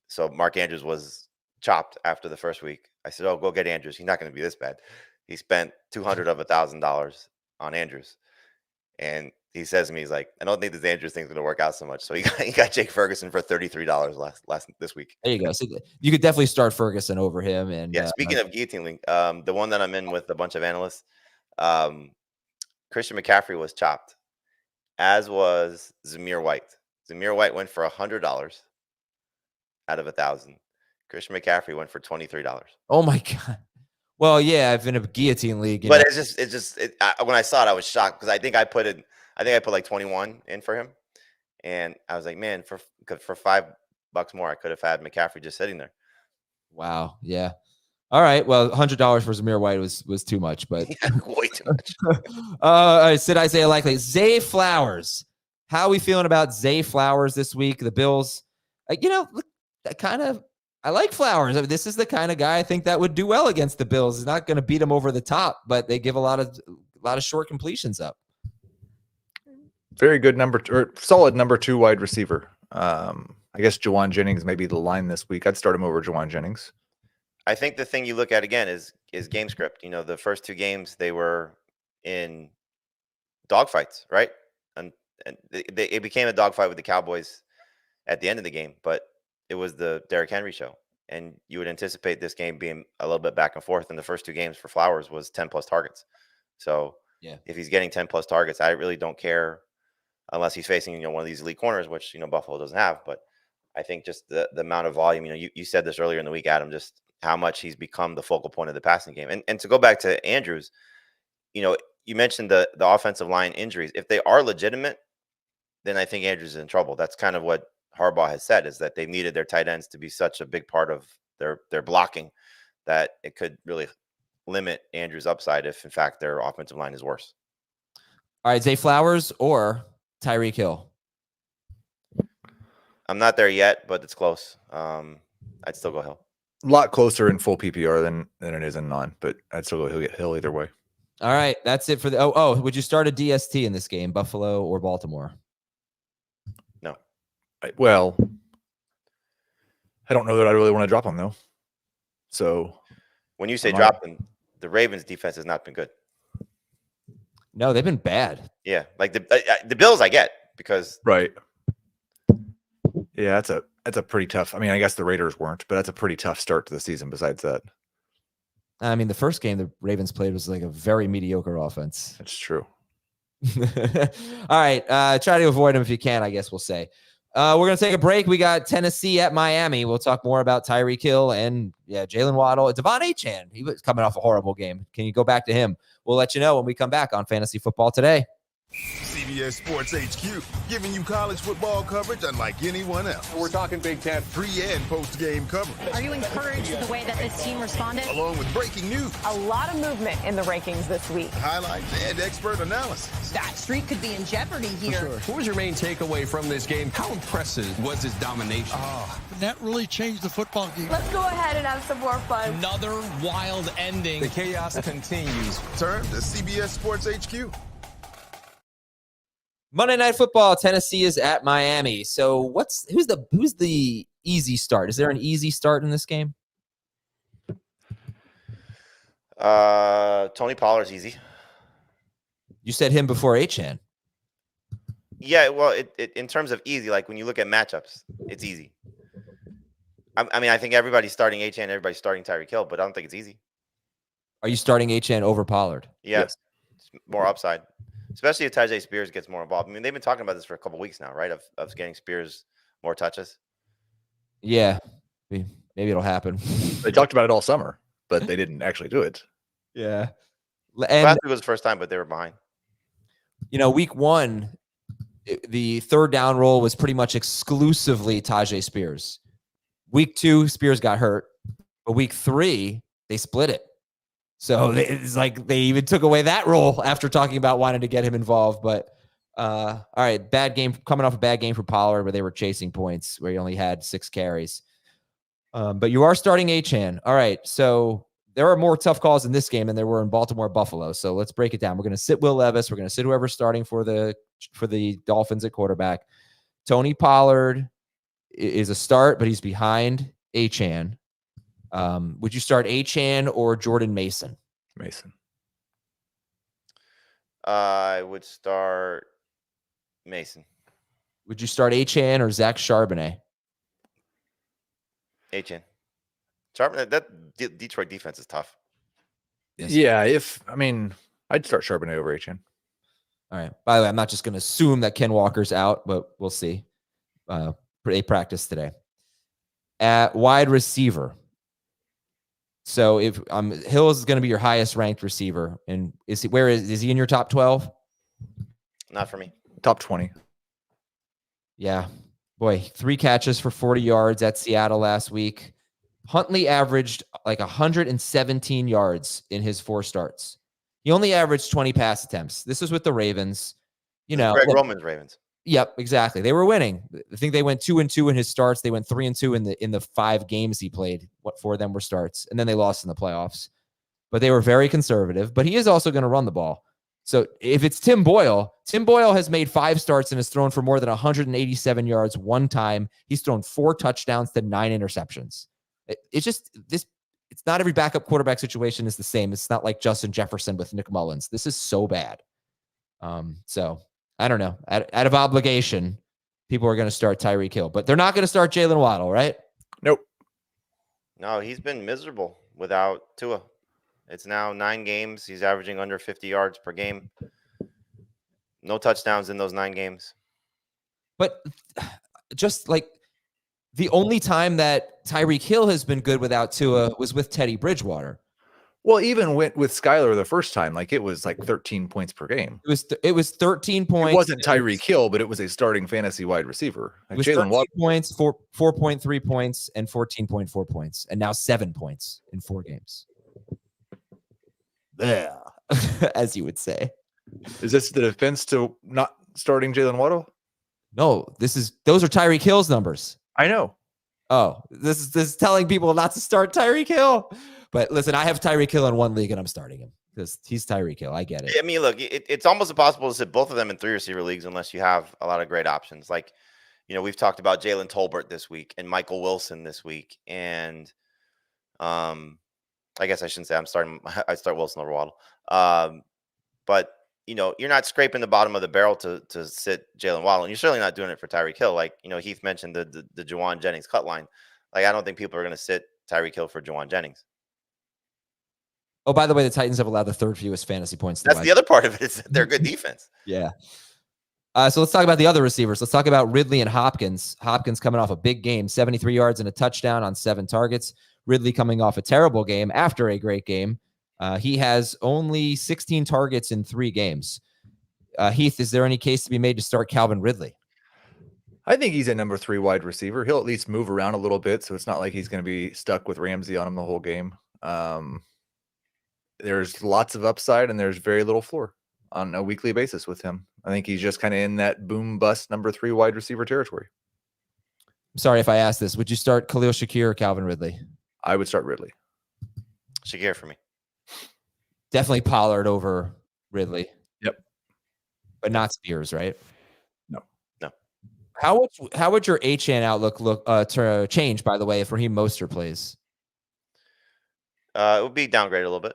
So Mark Andrews was chopped after the first week. I said, "Oh, go get Andrews. He's not going to be this bad." He spent $200 of $1,000 on Andrews, and he says to me, he's like, I don't think this Andrews thing's going to work out so much. So he got Jake Ferguson for $33 this week. There you go. So you could definitely start Ferguson over him. And yeah, speaking of guillotine link, the one that I'm in with a bunch of analysts, Christian McCaffrey was chopped, as was Zamir White. Zamir White went for $100 out of 1,000. Christian McCaffrey went for $23. Oh my God. Well, yeah, I've been in a guillotine league. But when I saw it, I was shocked because I think I put like 21 in for him, and I was like, man, for $5 more, I could have had McCaffrey just sitting there. Wow. Yeah. All right. Well, $100 for Zamir White was too much, but yeah, way too much. Said Isaiah Likely. Zay Flowers. How are we feeling about Zay Flowers this week? The Bills, I like Flowers. I mean, this is the kind of guy I think that would do well against the Bills. He's not going to beat them over the top, but they give a lot of short completions up. Very good solid number 2 wide receiver. I guess Jauan Jennings may be the line this week. I'd start him over Jauan Jennings. I think the thing you look at again is game script. The first 2 games they were in dogfights, right? And it became a dogfight with the Cowboys at the end of the game, but it was the Derrick Henry show. And you would anticipate this game being a little bit back and forth. And the first 2 games for Flowers was 10 plus targets. So yeah, if he's getting 10 plus targets, I really don't care unless he's facing, one of these elite corners, which, Buffalo doesn't have. But I think just the amount of volume, you said this earlier in the week, Adam, just how much he's become the focal point of the passing game. And to go back to Andrews, you mentioned the offensive line injuries. If they are legitimate, then I think Andrews is in trouble. That's kind of what Harbaugh has said, is that they needed their tight ends to be such a big part of their blocking that it could really limit Andrews' upside if, in fact, their offensive line is worse. All right, Zay Flowers or Tyreek Hill? I'm not there yet, but it's close. I'd still go Hill. A lot closer in full PPR than it is in non, but I'd still go Hill either way. All right, that's it for the. Oh, would you start a DST in this game, Buffalo or Baltimore? No. I don't know that I really want to drop them though. So when you say drop them, the Ravens defense has not been good. No, they've been bad. Yeah, like the Bills I get because right. Yeah, that's a pretty tough. I mean, I guess the Raiders weren't, but that's a pretty tough start to the season besides that. I mean, the first game the Ravens played was like a very mediocre offense. That's true. All right. Try to avoid them if you can, I guess we'll say. We're going to take a break. We got Tennessee at Miami. We'll talk more about Tyreek Hill and Jalen Waddle. Davante Chan, he was coming off a horrible game. Can you go back to him? We'll let you know when we come back on Fantasy Football Today. CBS Sports HQ, giving you college football coverage unlike anyone else. We're talking Big Ten. Pre- and post-game coverage. Are you encouraged with the way that this team responded? Along with breaking news. A lot of movement in the rankings this week. Highlights and expert analysis. That streak could be in jeopardy here. Sure. What was your main takeaway from this game? How impressive was his domination? That really changed the football game. Let's go ahead and have some more fun. Another wild ending. The chaos continues. Turn to CBS Sports HQ. Monday Night Football, Tennessee is at Miami. So who's the easy start? Is there an easy start in this game? Tony Pollard's easy. You said him before Achane. Yeah, well, it in terms of easy, like when you look at matchups, it's easy. I mean, I think everybody's starting Achane, everybody's starting Tyreek Hill, but I don't think it's easy. Are you starting Achane over Pollard? Yeah, yes. More upside. Especially if Tajay Spears gets more involved. I mean, they've been talking about this for a couple weeks now, right? Of getting Spears more touches. Yeah, maybe it'll happen. They talked about it all summer, but they didn't actually do it. Yeah. And last week was the first time, but they were behind. Week 1, the third down role was pretty much exclusively Tajay Spears. Week 2, Spears got hurt. But week 3, they split it. So it's like they even took away that role after talking about wanting to get him involved. But all right, bad game, coming off a bad game for Pollard where they were chasing points, where he only had 6 carries. But you are starting Achane. All right, so there are more tough calls in this game than there were in Baltimore Buffalo. So let's break it down. We're going to sit Will Levis. We're going to sit whoever's starting for the Dolphins at quarterback. Tony Pollard is a start, but he's behind Achane. Would you start Achane or Jordan Mason? Mason. I would start Mason. Would you start Achane or Zach Charbonnet? Achane. Charbonnet, that Detroit defense is tough. Yes. Yeah, I'd start Charbonnet over Achane. All right. By the way, I'm not just going to assume that Ken Walker's out, but we'll see. They practice today. At wide receiver. So if Hill is going to be your highest ranked receiver, and is he in your top 12? Not for me. Top 20. Yeah. Boy, 3 catches for 40 yards at Seattle last week. Huntley averaged like 117 yards in his 4 starts. He only averaged 20 pass attempts. This is with the Ravens. Greg Roman's Ravens. Yep, exactly. They were winning. I think they went 2-2 in his starts. They went 3-2 in the 5 games he played. What 4 of them were starts, and then they lost in the playoffs. But they were very conservative. But he is also going to run the ball. So if it's Tim Boyle has made 5 starts and has thrown for more than 187 yards 1 time. He's thrown 4 touchdowns to 9 interceptions. It's just this. It's not every backup quarterback situation is the same. It's not like Justin Jefferson with Nick Mullins. This is so bad. So I don't know. Out of obligation, people are going to start Tyreek Hill, but they're not going to start Jalen Waddle, right? Nope. No, he's been miserable without Tua. It's now 9 games. He's averaging under 50 yards per game. No touchdowns in those 9 games. But just like the only time that Tyreek Hill has been good without Tua was with Teddy Bridgewater. Well, even with Skylar the first time, like it was like 13 points per game. It was 13 points. It wasn't Tyreek Hill, but it was a starting fantasy wide receiver. Like Jalen Waddle points, 4.3 points, and 14.4 points, and now 7 points in 4 games. Yeah, as you would say. Is this the defense to not starting Jalen Waddle? No, those are Tyreek Hill's numbers. I know. Oh, this is telling people not to start Tyreek Hill. But listen, I have Tyreek Hill in 1 league, and I'm starting him because he's Tyreek Hill. I get it. I mean, look, it's almost impossible to sit both of them in 3 receiver leagues unless you have a lot of great options. Like, we've talked about Jalen Tolbert this week and Michael Wilson this week, and I guess I shouldn't say I start Wilson over Waddle. But you're not scraping the bottom of the barrel to sit Jalen Waddle, and you're certainly not doing it for Tyreek Hill. Like, Heath mentioned the Jauan Jennings cut line. Like, I don't think people are going to sit Tyreek Hill for Jauan Jennings. Oh, by the way, the Titans have allowed the 3rd fewest fantasy points. That's the other part of it, is that they're good defense. Yeah. So let's talk about the other receivers. Let's talk about Ridley and Hopkins. Hopkins coming off a big game, 73 yards and a touchdown on 7 targets. Ridley coming off a terrible game after a great game. He has only 16 targets in 3 games. Heath, is there any case to be made to start Calvin Ridley? I think he's a number 3 wide receiver. He'll at least move around a little bit, so it's not like he's going to be stuck with Ramsey on him the whole game. There's lots of upside and there's very little floor on a weekly basis with him. I think he's just kind of in that boom bust number 3 wide receiver territory. I'm sorry if I asked this. Would you start Khalil Shakir or Calvin Ridley? I would start Ridley. Shakir for me. Definitely Pollard over Ridley. Yep. But not Spears, right? No. How would your Achane outlook to change, by the way, if Raheem Mostert plays? It would be downgraded a little bit.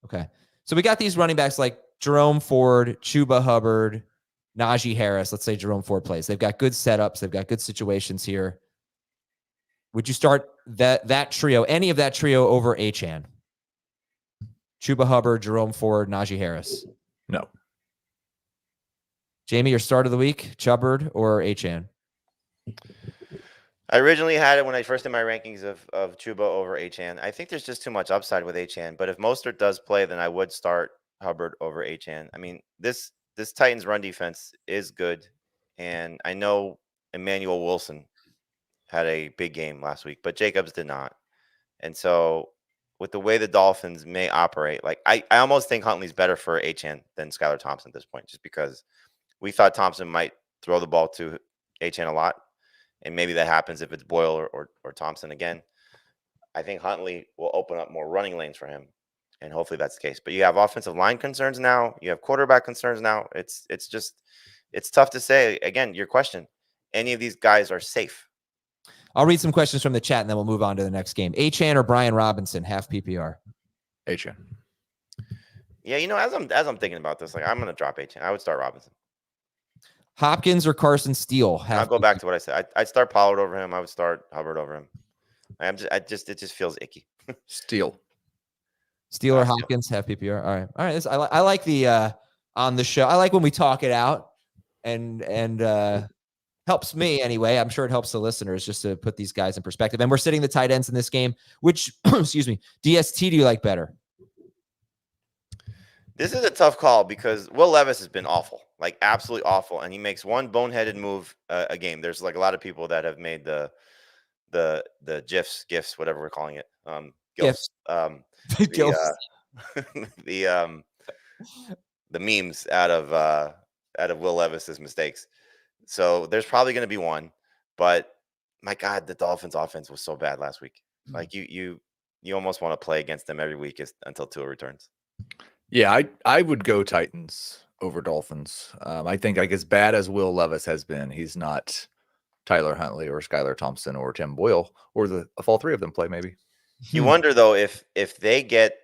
Okay. So we got these running backs like Jerome Ford, Chuba Hubbard, Najee Harris. Let's say Jerome Ford plays. They've got good setups. They've got good situations here. Would you start that trio, any of that trio over Achane? Chuba Hubbard, Jerome Ford, Najee Harris? No. Jamey, your start of the week, Chubbard or Achane? I originally had it when I first did my rankings of Chuba over Achane. I think there's just too much upside with Achane. But if Mostert does play, then I would start Hubbard over Achane. I mean, this Titans run defense is good. And I know Emmanuel Wilson had a big game last week, but Jacobs did not. And so with the way the Dolphins may operate, like I almost think Huntley's better for Achane than Skylar Thompson at this point, just because we thought Thompson might throw the ball to Achane a lot. And maybe that happens if it's Boyle or Thompson again. I think Huntley will open up more running lanes for him, and hopefully that's the case. But you have offensive line concerns now. You have quarterback concerns now. It's tough to say. Again, your question, any of these guys are safe? I'll read some questions from the chat, and then we'll move on to the next game. Achane or Brian Robinson, half PPR? Achane. Yeah, as I'm thinking about this, like I'm gonna drop Achane. I would start Robinson. Hopkins or Carson Steele? I'll go back to what I said. I'd start Pollard over him. I would start Hubbard over him. It just feels icky. Steele or Hopkins have PPR. All right. I like the on the show. I like when we talk it out, and helps me anyway. I'm sure it helps the listeners just to put these guys in perspective. And we're sitting the tight ends in this game. Which, excuse me, DST do you like better? This is a tough call because Will Levis has been awful, like absolutely awful, and he makes one boneheaded move a game. There's like a lot of people that have made the gifs, whatever we're calling it, gifs, the memes out of Will Levis's mistakes. So there's probably going to be one, but my God, the Dolphins' offense was so bad last week. Like you almost want to play against them every week until Tua returns. Yeah, I would go Titans over Dolphins. I think like as bad as Will Levis has been, he's not Tyler Huntley or Skylar Thompson or Tim Boyle, or if all three of them play maybe. You wonder though if they get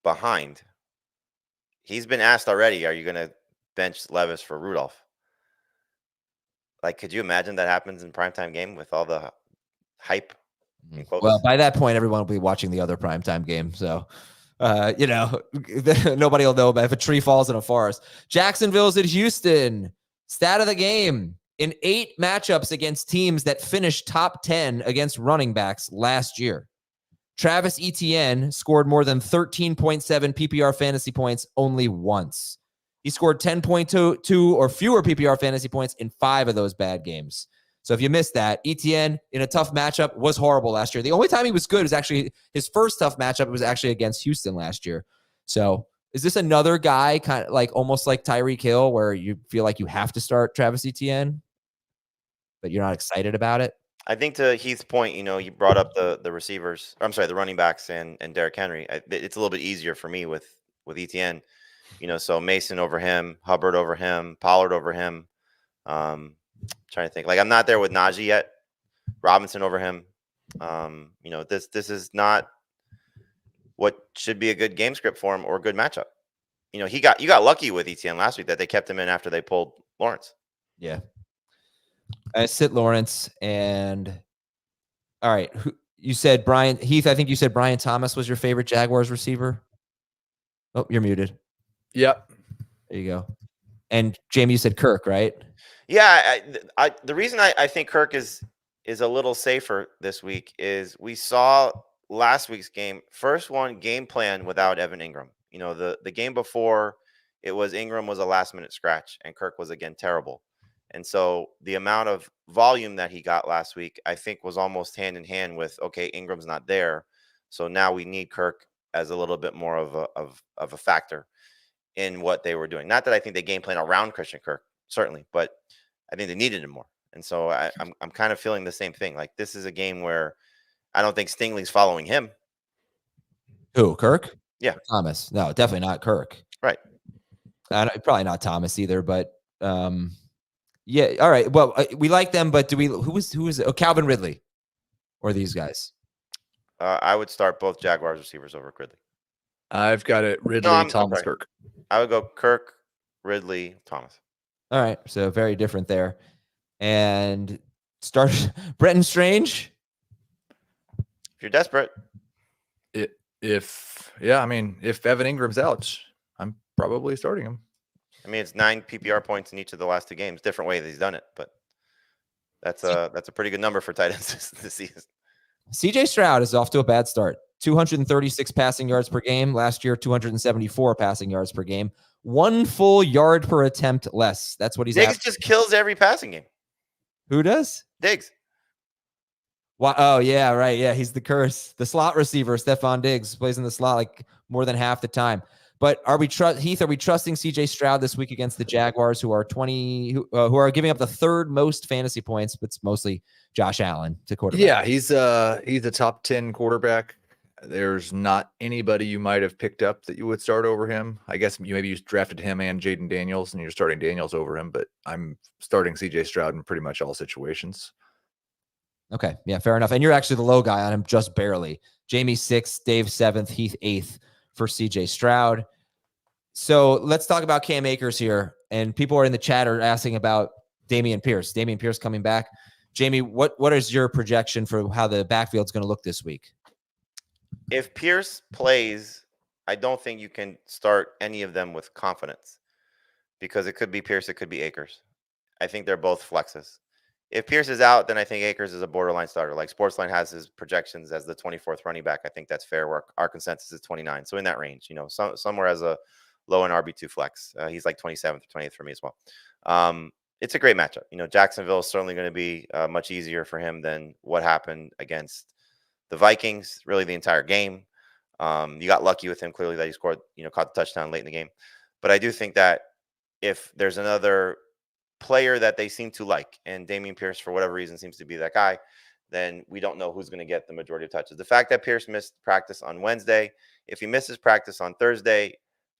behind. He's been asked already, are you going to bench Levis for Rudolph? Like, could you imagine that happens in primetime game with all the hype? Well, by that point, everyone will be watching the other primetime game. So, nobody will know about if a tree falls in a forest. Jacksonville's at Houston. Stat of the game. In 8 matchups against teams that finished top 10 against running backs last year, Travis Etienne scored more than 13.7 PPR fantasy points only once. He scored 10.2 or fewer PPR fantasy points in 5 of those bad games. So if you missed that, Etienne in a tough matchup was horrible last year. The only time he was good was actually his first tough matchup. It was actually against Houston last year. So is this another guy kind of like almost like Tyreek Hill where you feel like you have to start Travis Etienne, but you're not excited about it? I think to Heath's point, you brought up the receivers. The running backs and Derrick Henry. It's a little bit easier for me with Etienne. So Mason over him, Hubbard over him, Pollard over him. Trying to think. Like I'm not there with Najee yet. Robinson over him. This is not what should be a good game script for him or a good matchup. You got lucky with Etienne last week that they kept him in after they pulled Lawrence. Yeah. I sit Lawrence and all right. You said Brian Heath. I think you said Brian Thomas was your favorite Jaguars receiver. Oh, you're muted. Yep. There you go. And Jamey, you said Kirk, right? Yeah. The reason I think Kirk is a little safer this week is we saw last week's game, first one game plan without Evan Ingram. The game before it was Ingram was a last minute scratch and Kirk was again terrible. And so the amount of volume that he got last week, I think was almost hand in hand with, okay, Ingram's not there. So now we need Kirk as a little bit more of a factor in what they were doing. Not that I think they game plan around Christian Kirk, certainly, but I think they needed him more. And so I'm kind of feeling the same thing. Like this is a game where I don't think Stingley's following him. Who, Kirk? Yeah. Thomas. No, definitely not Kirk. Right. Probably not Thomas either, but yeah. All right. Well, we like them, but who was Calvin Ridley or these guys? I would start both Jaguars receivers over Ridley. I've got it. Ridley, Thomas, Kirk. I would go Kirk, Ridley, Thomas. All right. So very different there. And start Brenton Strange. If you're desperate. If Evan Ingram's out, I'm probably starting him. I mean, it's 9 PPR points in each of the last 2 games. Different way that he's done it, but that's a pretty good number for tight ends this season. CJ Stroud is off to a bad start. 236 passing yards per game. Last year, 274 passing yards per game. 1 full yard per attempt less. That's what he's Diggs just kills every passing game. Who does? Diggs. Wow. Oh, yeah, right. Yeah, he's the curse. The slot receiver, Stephon Diggs, plays in the slot like more than half the time. But Heath, are we trusting CJ Stroud this week against the Jaguars, who are who are giving up the 3rd most fantasy points, but it's mostly Josh Allen to quarterback? Yeah, he's a top 10 quarterback. There's not anybody you might have picked up that you would start over him. I guess maybe you drafted him and Jaden Daniels, and you're starting Daniels over him. But I'm starting CJ Stroud in pretty much all situations. Okay, yeah, fair enough. And you're actually the low guy on him, just barely. Jamey 6th, Dave 7th, Heath 8th for CJ Stroud. So let's talk about Cam Akers here. And people are in the chat are asking about Dameon Pierce. Dameon Pierce coming back. Jamey, what is your projection for how the backfield's going to look this week? If Pierce plays, I don't think you can start any of them with confidence because it could be Pierce, it could be Akers. I think they're both flexes. If Pierce is out, then I think Akers is a borderline starter. Like Sportsline has his projections as the 24th running back. I think that's fair. Where our consensus is 29. So in that range, somewhere as a low and RB2 flex. He's like 27th or 20th for me as well. It's a great matchup. Jacksonville is certainly going to be much easier for him than what happened against the Vikings, really the entire game. You got lucky with him, clearly, that he scored, caught the touchdown late in the game. But I do think that if there's another player that they seem to like, and Dameon Pierce, for whatever reason, seems to be that guy, then we don't know who's going to get the majority of touches. The fact that Pierce missed practice on Wednesday, if he misses practice on Thursday,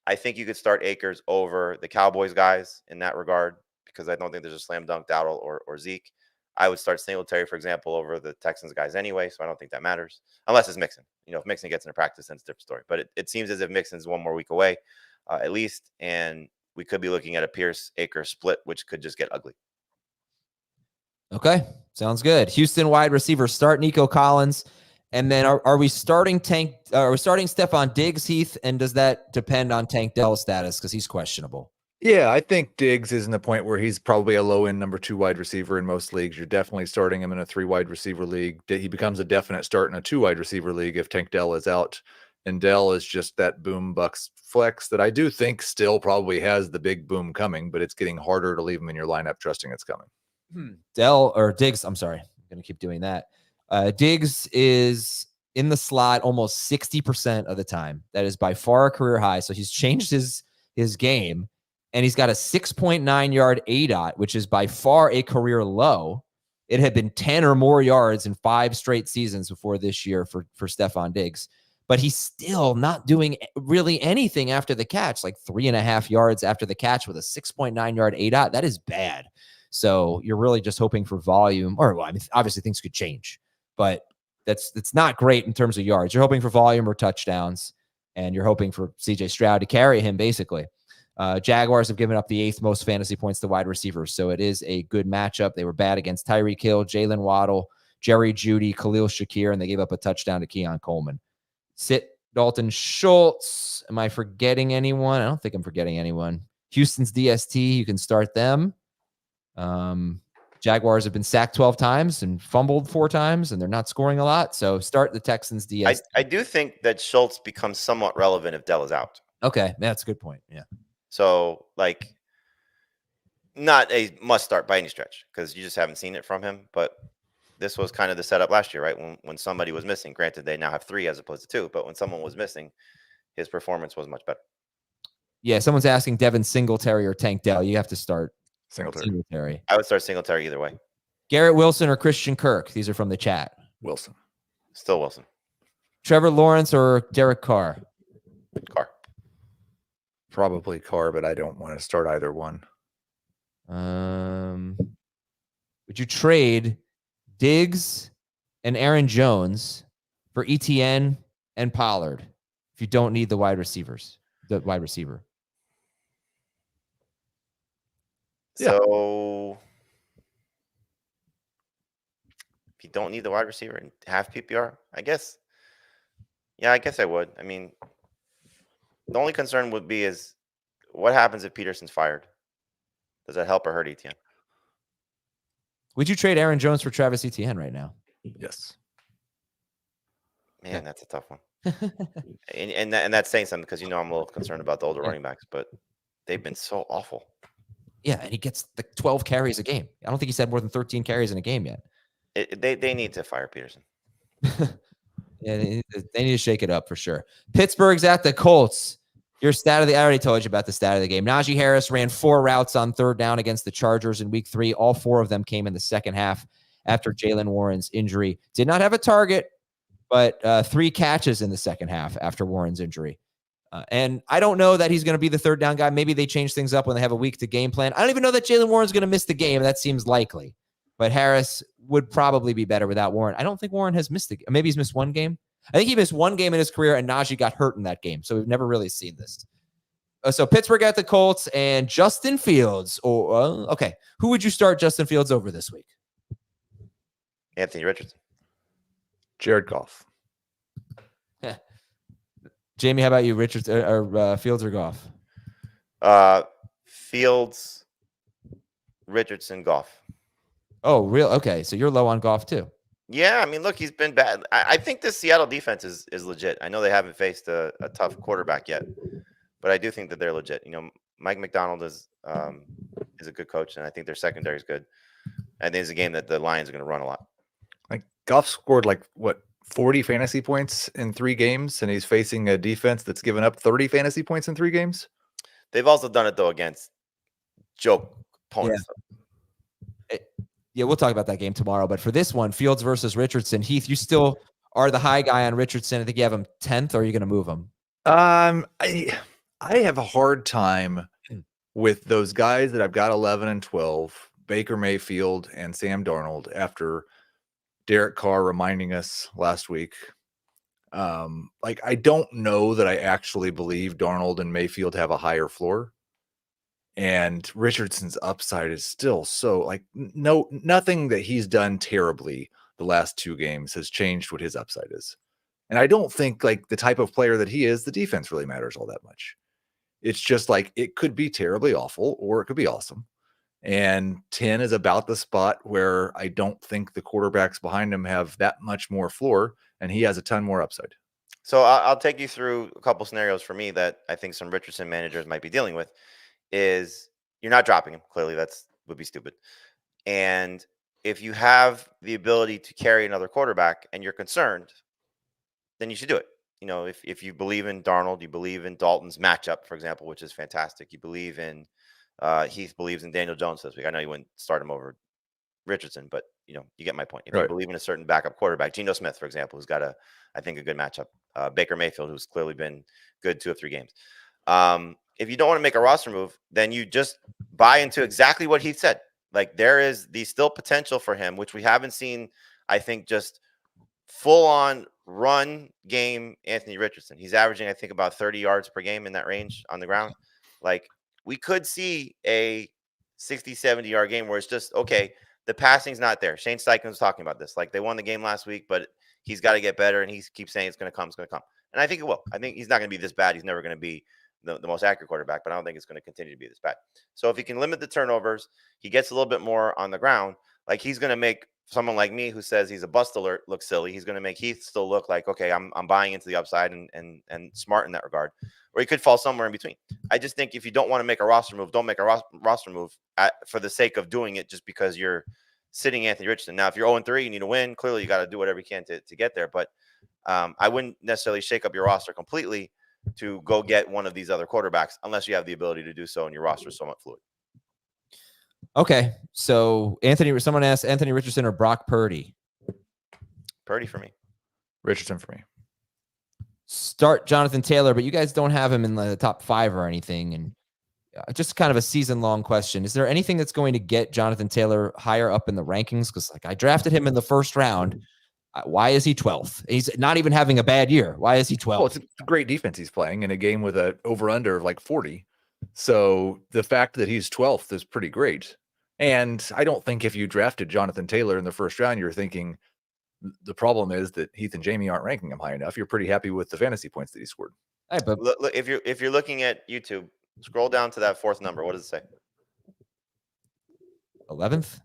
I think you could start Akers over the Cowboys guys in that regard, because I don't think there's a slam dunk Dowdle or Zeke. I would start Singletary, for example, over the Texans guys anyway, so I don't think that matters, unless it's Mixon. If Mixon gets into practice, then it's a different story. But it seems as if Mixon's one more week away, at least, and we could be looking at a Pierce-Akers split, which could just get ugly. Okay, sounds good. Houston wide receiver, start Nico Collins. And then are we starting Are we starting Stephon Diggs, Heath? And does that depend on Tank Dell's status because he's questionable? Yeah, I think Diggs is in the point where he's probably a low-end number 2 wide receiver in most leagues. You're definitely starting him in a 3 wide receiver league. He becomes a definite start in a 2 wide receiver league if Tank Dell is out. And Dell is just that boom bucks flex that I do think still probably has the big boom coming, but it's getting harder to leave him in your lineup trusting it's coming. Dell or Diggs, I'm sorry. I'm going to keep doing that. Diggs is in the slot almost 60% of the time. That is by far a career high. So he's changed his game, and he's got a 6.9 yard ADOT, which is by far a career low. It had been 10 or more yards in 5 straight seasons before this year for Stephon Diggs. But he's still not doing really anything after the catch, like 3.5 yards after the catch with a 6.9 yard ADOT. That is bad. So you're really just hoping for volume, obviously things could change, but that's not great in terms of yards. You're hoping for volume or touchdowns, and you're hoping for CJ Stroud to carry him, basically. Jaguars have given up the 8th most fantasy points to wide receivers, so it is a good matchup. They were bad against Tyreek Hill, Jalen Waddle, Jerry Jeudy, Khalil Shakir, and they gave up a touchdown to Keon Coleman. Sit Dalton Schultz. Am I forgetting anyone? I don't think I'm forgetting anyone. Houston's DST. You can start them. Jaguars have been sacked 12 times and fumbled 4 times, and they're not scoring a lot. So start the Texans DST. I do think that Schultz becomes somewhat relevant if Dell is out. Okay. That's a good point. Yeah. So, not a must start by any stretch because you just haven't seen it from him. But this was kind of the setup last year, right? When somebody was missing. Granted, they now have 3 as opposed to 2, but when someone was missing, his performance was much better. Yeah, someone's asking Devin Singletary or Tank Dell. You have to start Singletary. I would start Singletary either way. Garrett Wilson or Christian Kirk? These are from the chat. Wilson. Still Wilson. Trevor Lawrence or Derek Carr? Carr. Probably Carr, but I don't want to start either one. Would you trade Diggs and Aaron Jones for ETN and Pollard if you don't need the wide receiver? So if you don't need the wide receiver and half PPR, I guess. Yeah, I guess I would. I mean, the only concern would be is what happens if Peterson's fired? Does that help or hurt ETN? Would you trade Aaron Jones for Travis Etienne right now? Yes. Man, that's a tough one. and that's saying something because I'm a little concerned about the older running backs, but they've been so awful. Yeah, and he gets 12 carries a game. I don't think he's had more than 13 carries in a game yet. They need to fire Peterson. Yeah, they need to shake it up for sure. Pittsburgh's at the Colts. Your stat of the I already told you about the stat of the game. Najee Harris ran 4 routes on 3rd down against the Chargers in week 3. All 4 of them came in the second half after Jalen Warren's injury. Did not have a target, but 3 catches in the second half after Warren's injury. And I don't know that he's going to be the 3rd down guy. Maybe they change things up when they have a week to game plan. I don't even know that Jalen Warren's going to miss the game. That seems likely. But Harris would probably be better without Warren. I don't think Warren has missed maybe he's missed 1 game. I think he missed 1 game in his career, and Najee got hurt in that game. So we've never really seen this. So Pittsburgh at the Colts and Justin Fields. Okay. Who would you start Justin Fields over this week? Anthony Richardson. Jared Goff. Jamey, how about you? Fields or Goff? Fields, Richardson, Goff. Oh, real? Okay. So you're low on Goff too. Yeah, I mean, look, he's been bad. I think this Seattle defense is legit. I know they haven't faced a tough quarterback yet, but I do think that they're legit. Mike McDonald is a good coach, and I think their secondary is good. I think it's a game that the Lions are going to run a lot. Like Goff scored 40 fantasy points in 3 games, and he's facing a defense that's given up 30 fantasy points in 3 games. They've also done it though against joke opponents. Yeah, we'll talk about that game tomorrow. But for this one, Fields versus Richardson, Heath, you still are the high guy on Richardson. I think you have him 10th, or are you going to move him? I have a hard time with those guys that I've got 11 and 12, Baker Mayfield and Sam Darnold, after Derek Carr reminding us last week. I don't know that I actually believe Darnold and Mayfield have a higher floor. And Richardson's upside is still so nothing that he's done terribly the last 2 games has changed what his upside is. And I don't think the type of player that he is, the defense really matters all that much. It's just it could be terribly awful or it could be awesome. And 10 is about the spot where I don't think the quarterbacks behind him have that much more floor, and he has a ton more upside. So I'll take you through a couple scenarios for me that I think some Richardson managers might be dealing with. Is you're not dropping him. Clearly, would be stupid. And if you have the ability to carry another quarterback and you're concerned, then you should do it. If you believe in Darnold, you believe in Dalton's matchup, for example, which is fantastic. You believe in Heath believes in Daniel Jones this week. I know you wouldn't start him over Richardson, but you get my point. If you believe in a certain backup quarterback, Geno Smith, for example, who's got I think a good matchup. Baker Mayfield, who's clearly been good 2 of 3 games. If you don't want to make a roster move, then you just buy into exactly what he said. There is the still potential for him, which we haven't seen, I think, just full on run game Anthony Richardson. He's averaging, I think, about 30 yards per game in that range on the ground. We could see a 60, 70-yard game where it's just, okay, the passing's not there. Shane Steichen was talking about this. They won the game last week, but he's got to get better, and he keeps saying it's going to come, it's going to come. And I think it will. I think he's not going to be this bad. He's never going to be the most accurate quarterback, but I don't think it's going to continue to be this bad. So if he can limit the turnovers, he gets a little bit more on the ground. He's going to make someone like me who says he's a bust alert look silly. He's going to make Heath still look like, okay, I'm buying into the upside and smart in that regard. Or he could fall somewhere in between. I just think if you don't want to make a roster move, don't make a roster move for the sake of doing it just because you're sitting Anthony Richardson. Now, if you're 0-3, you need to win. Clearly, you got to do whatever you can to get there. But I wouldn't necessarily shake up your roster completely to go get one of these other quarterbacks unless you have the ability to do so and your roster is somewhat fluid. Okay. So someone asked Anthony Richardson or Brock Purdy. Purdy for me. Richardson for me. Start Jonathan Taylor, but you guys don't have him in the top 5 or anything. And just kind of a season-long question. Is there anything that's going to get Jonathan Taylor higher up in the rankings? Because I drafted him in the first round. Why is he 12th? He's not even having a bad year. Why is he 12th? Well, it's a great defense he's playing in a game with an over-under of 40. So the fact that he's 12th is pretty great. And I don't think if you drafted Jonathan Taylor in the first round, you're thinking the problem is that Heath and Jamey aren't ranking him high enough. You're pretty happy with the fantasy points that he scored. Hey, but look, if you're looking at YouTube, scroll down to that 4th number. What does it say? 11th?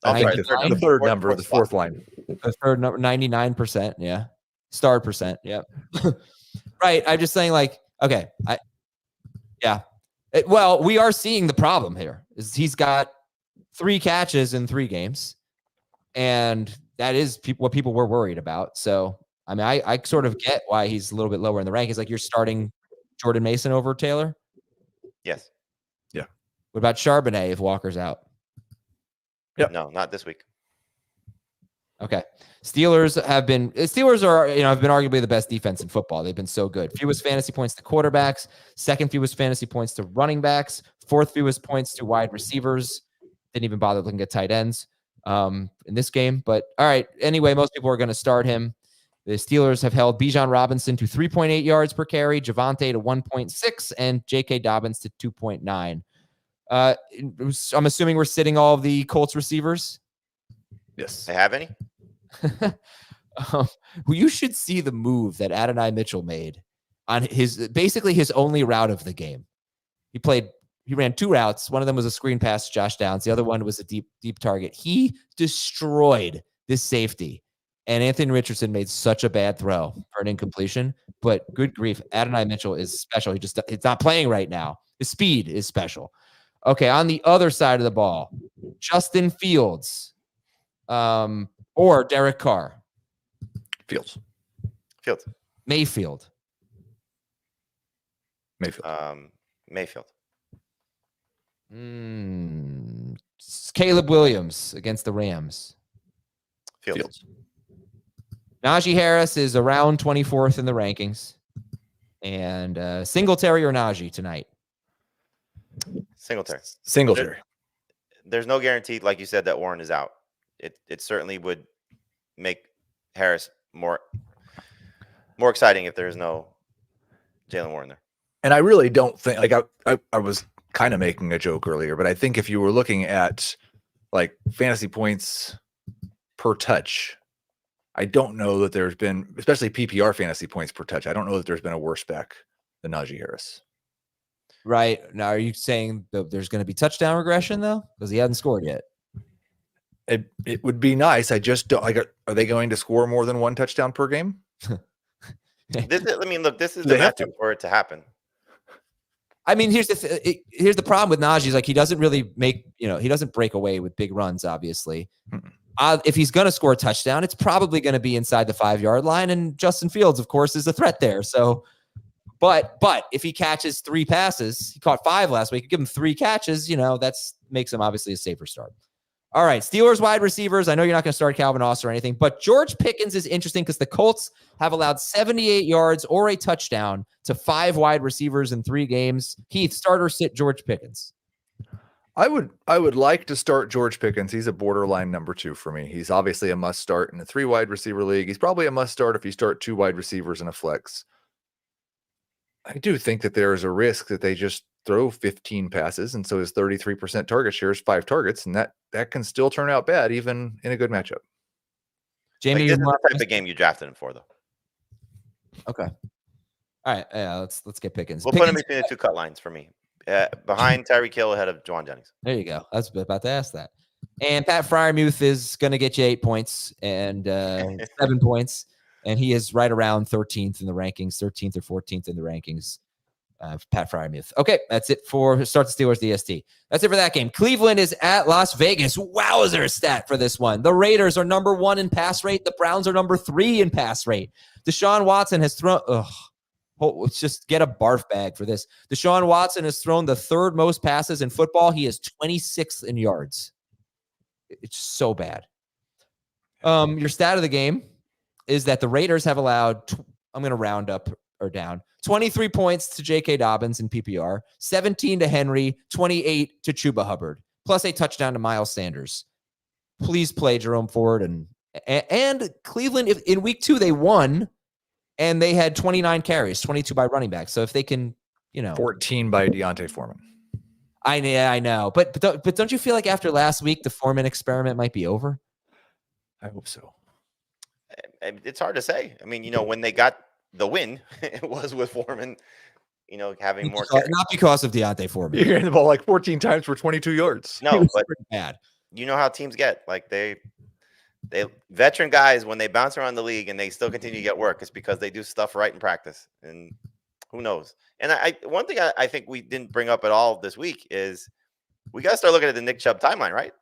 I'll take the third number, the 4th line. The third number, 99%. Yeah. Star percent. Yep. Right. I'm just saying okay. Well, we are seeing the problem here is he's got 3 catches in 3 games. And that is what people were worried about. So, I mean, I sort of get why he's a little bit lower in the rankings. You're starting Jordan Mason over Taylor? Yes. Yeah. What about Charbonnet if Walker's out? Yep. No, not this week. Okay. Steelers are, have been arguably the best defense in football. They've been so good. Fewest fantasy points to quarterbacks, 2nd fewest fantasy points to running backs, 4th fewest points to wide receivers. Didn't even bother looking at tight ends in this game. But all right. Anyway, most people are going to start him. The Steelers have held Bijan Robinson to 3.8 yards per carry, Javonte to 1.6, and J.K. Dobbins to 2.9. I'm assuming we're sitting all of the Colts receivers. Yes. They have any? Well, you should see the move that Adonai Mitchell made on basically his only route of the game. He ran 2 routes. One of them was a screen pass to Josh Downs. The other one was a deep target. He destroyed this safety. And Anthony Richardson made such a bad throw for an incompletion. But good grief, Adonai Mitchell is special. He's not playing right now. His speed is special. Okay, on the other side of the ball, Justin Fields or Derek Carr. Fields. Mayfield. Caleb Williams against the Rams. Fields. Najee Harris is around 24th in the rankings. And Singletary or Najee tonight? Singletary. There's no guarantee, like you said, that Warren is out. It certainly would make Harris more exciting if there's no Jaylen Warren there. And I really don't think, like, I was kind of making a joke earlier, but I think if you were looking at like fantasy points per touch, I don't know that there's been, especially PPR fantasy points per touch, I don't know that there's been a worse back than Najee Harris. Right. Now, are you saying that there's going to be touchdown regression, though? Because he hasn't scored yet. It would be nice. I just don't, like, are they going to score more than 1 touchdown per game? This is the matchup for it to happen. I mean, here's the problem with Najee is like he doesn't really he doesn't break away with big runs, obviously. If he's going to score a touchdown, it's probably going to be inside the 5-yard line, and Justin Fields, of course, is a threat there. So, but if he catches 3 passes, he caught 5 last week, give him 3 catches, that's makes him obviously a safer start. All right, Steelers wide receivers. I know you're not going to start Calvin Austin or anything, but George Pickens is interesting because the Colts have allowed 78 yards or a touchdown to 5 wide receivers in 3 games. Heath, start or sit George Pickens? I would like to start George Pickens. He's a borderline number 2 for me. He's obviously a must start in a 3 wide receiver league. He's probably a must start if you start 2 wide receivers in a flex. I do think that there is a risk that they just throw 15 passes, and so his 33% target share is 5 targets, and that can still turn out bad even in a good matchup. Jamey, this is the type of game you drafted him for, though. Okay. All right. Let's get Pickens. We'll put him between the 2 cut lines for me. Behind Tyreek Hill, ahead of Jauan Jennings. There you go. I was about to ask that. And Pat Freiermuth is going to get you 8 points and 7 points. And he is right around 13th in the rankings, 13th or 14th in the rankings. Pat Freiermuth. Okay, that's it for Start the Steelers DST. That's it for that game. Cleveland is at Las Vegas. Wowzer stat for this one. The Raiders are number 1 in pass rate. The Browns are number 3 in pass rate. Deshaun Watson has thrown... let's just get a barf bag for this. Deshaun Watson has thrown the 3rd most passes in football. He is 26th in yards. It's so bad. Your stat of the game is that the Raiders have allowed, I'm going to round up or down, 23 points to J.K. Dobbins in PPR, 17 to Henry, 28 to Chuba Hubbard, plus a touchdown to Miles Sanders. Please play Jerome Ford and Cleveland. If in week 2 they won, and they had 29 carries, 22 by running back. So if they can, 14 by Deontay Foreman. I know, but don't you feel like after last week the Foreman experiment might be over? I hope so. It's hard to say. I mean, when they got the win, it was with Foreman, having more carries. Not because of Deontay Foreman. You're getting the ball like 14 times for 22 yards. No, but pretty bad. You know how teams get. Like they veteran guys, when they bounce around the league and they still continue to get work, it's because they do stuff right in practice. And who knows? And one thing I think we didn't bring up at all this week is we got to start looking at the Nick Chubb timeline, right?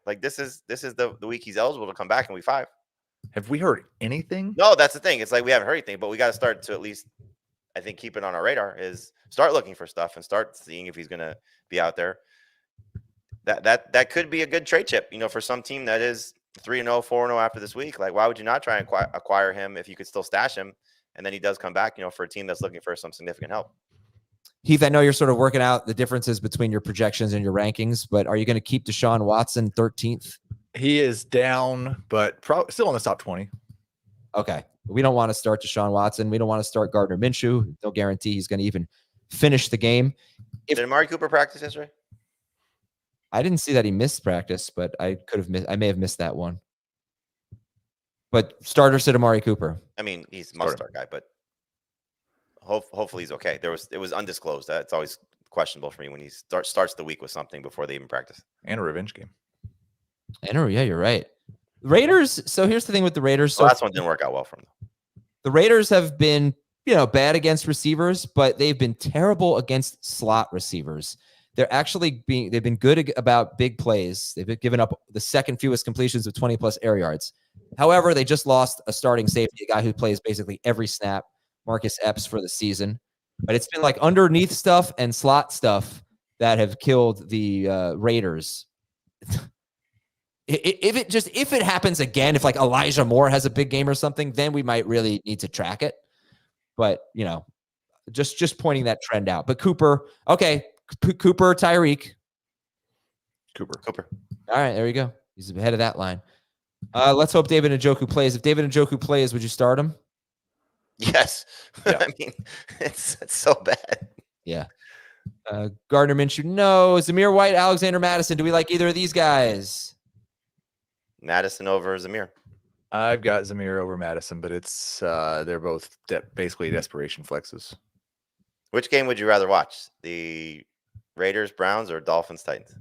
Like this is the week he's eligible to come back in week 5. Have we heard anything? No, that's the thing. It's like we haven't heard anything, but we got to start to at least, I think, keep it on our radar. Is start looking for stuff and start seeing if he's going to be out there. That could be a good trade chip, for some team that is 3-0, 4-0 after this week. Like, why would you not try and acquire him if you could still stash him, and then he does come back, for a team that's looking for some significant help. Heath, I know you're sort of working out the differences between your projections and your rankings, but are you going to keep Deshaun Watson 13th? He is down, but still in the top 20. Okay. We don't want to start Deshaun Watson. We don't want to start Gardner Minshew. No guarantee he's going to even finish the game. Did Amari Cooper practice yesterday? I didn't see that he missed practice, but I may have missed that one. But starter said Amari Cooper. I mean, he's a must-start guy, but hopefully he's okay. It was undisclosed. It's always questionable for me when he starts the week with something before they even practice. And a revenge game. Yeah, you're right. Raiders. So here's the thing with the Raiders. So last one didn't work out well for them. The Raiders have been, bad against receivers, but they've been terrible against slot receivers. They've been good about big plays. They've been given up the second fewest completions of 20+ air yards. However, they just lost a starting safety, a guy who plays basically every snap, Marcus Epps, for the season. But it's been like underneath stuff and slot stuff that have killed the Raiders. If it happens again, if like Elijah Moore has a big game or something, then we might really need to track it. But, just pointing that trend out. But Cooper, okay. Cooper, Tyreek. Cooper. All right, there you go. He's ahead of that line. Let's hope David Njoku plays. If David Njoku plays, would you start him? Yes. Yeah. I mean, it's so bad. Yeah. Gardner Minshew, no. Zamir White, Alexander Madison. Do we like either of these guys? Madison over Zamir. I've got Zamir over Madison, but it's they're both basically desperation flexes. Which game would you rather watch? The Raiders, Browns, or Dolphins, Titans?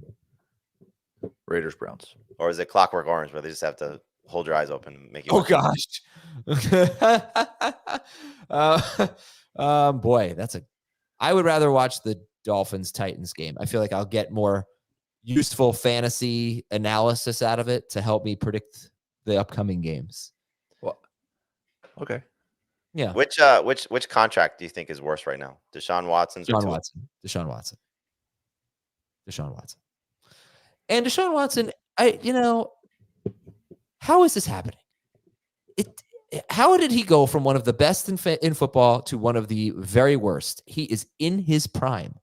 Raiders, Browns. Or is it Clockwork Orange where they just have to hold your eyes open and make you? Oh gosh. Boy, I would rather watch the Dolphins Titans game. I feel like I'll get more useful fantasy analysis out of it to help me predict the upcoming games. Well, okay. Yeah. Which contract do you think is worse right now? Deshaun Watson's Deshaun Watson. And Deshaun Watson, how is this happening? How did he go from one of the best in football to one of the very worst? He is in his prime.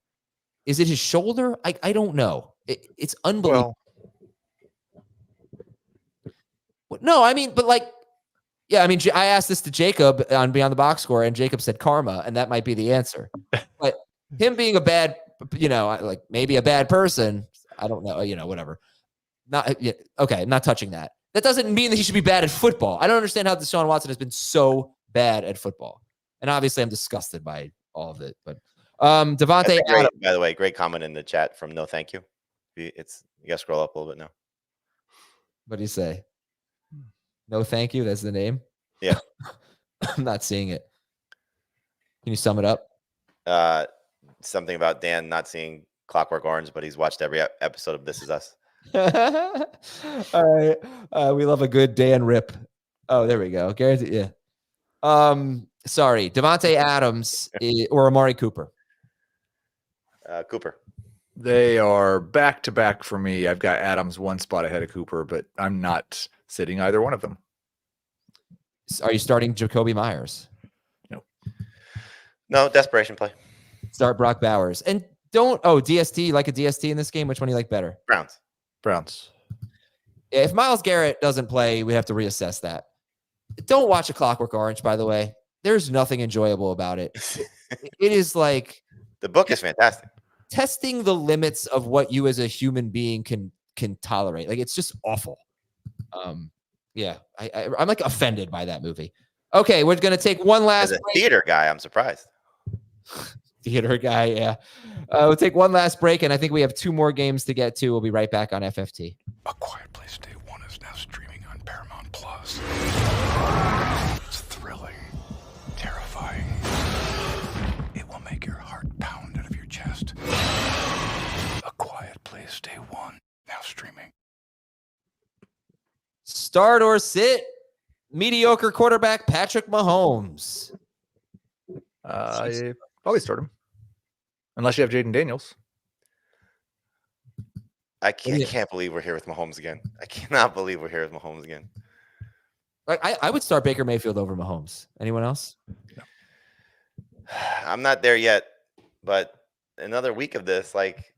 Is it his shoulder? I don't know. It's unbelievable. Well, no, I mean, but like, yeah, I mean, I asked this to Jacob on Beyond the Box Score, and Jacob said karma, and that might be the answer. But him being a bad, like maybe a bad person, I don't know, whatever. Okay, I'm not touching that. That doesn't mean that he should be bad at football. I don't understand how Deshaun Watson has been so bad at football. And obviously I'm disgusted by all of it. But Davante, by the way, great comment in the chat from No Thank You. You gotta scroll up a little bit now. What do you say? No Thank You, that's the name? Yeah. I'm not seeing it. Can you sum it up? Something about Dan not seeing Clockwork Orange, but he's watched every episode of This Is Us. All right. We love a good Dan rip. Oh, there we go. Garrett, yeah. Sorry. Davante Adams or Amari Cooper? Cooper. They are back-to-back for me. I've got Adams one spot ahead of Cooper, but I'm not sitting either one of them. Are you starting Jacoby Myers? No, desperation play. Start Brock Bowers. And DST, like a DST in this game? Which one do you like better? Browns. If Myles Garrett doesn't play, we have to reassess that. Don't watch A Clockwork Orange, by the way. There's nothing enjoyable about it. It is like... The book is fantastic. Testing the limits of what you as a human being can tolerate. Like, it's just awful. Yeah, I'm like offended by that movie. Okay, we're going to take one last break. As a theater guy, I'm surprised. Theater guy, yeah. We'll take one last break, and I think we have 2 more games to get to. We'll be right back on FFT. A Quiet Place Day 1 is now streaming on Paramount Plus. It's thrilling, terrifying. It will make your heart pound out of your chest. A Quiet Place Day 1, now streaming. Start or sit, mediocre quarterback Patrick Mahomes. Probably start him. Unless you have Jaden Daniels. I can't believe we're here with Mahomes again. I cannot believe we're here with Mahomes again. I would start Baker Mayfield over Mahomes. Anyone else? No. I'm not there yet, but another week of this, like...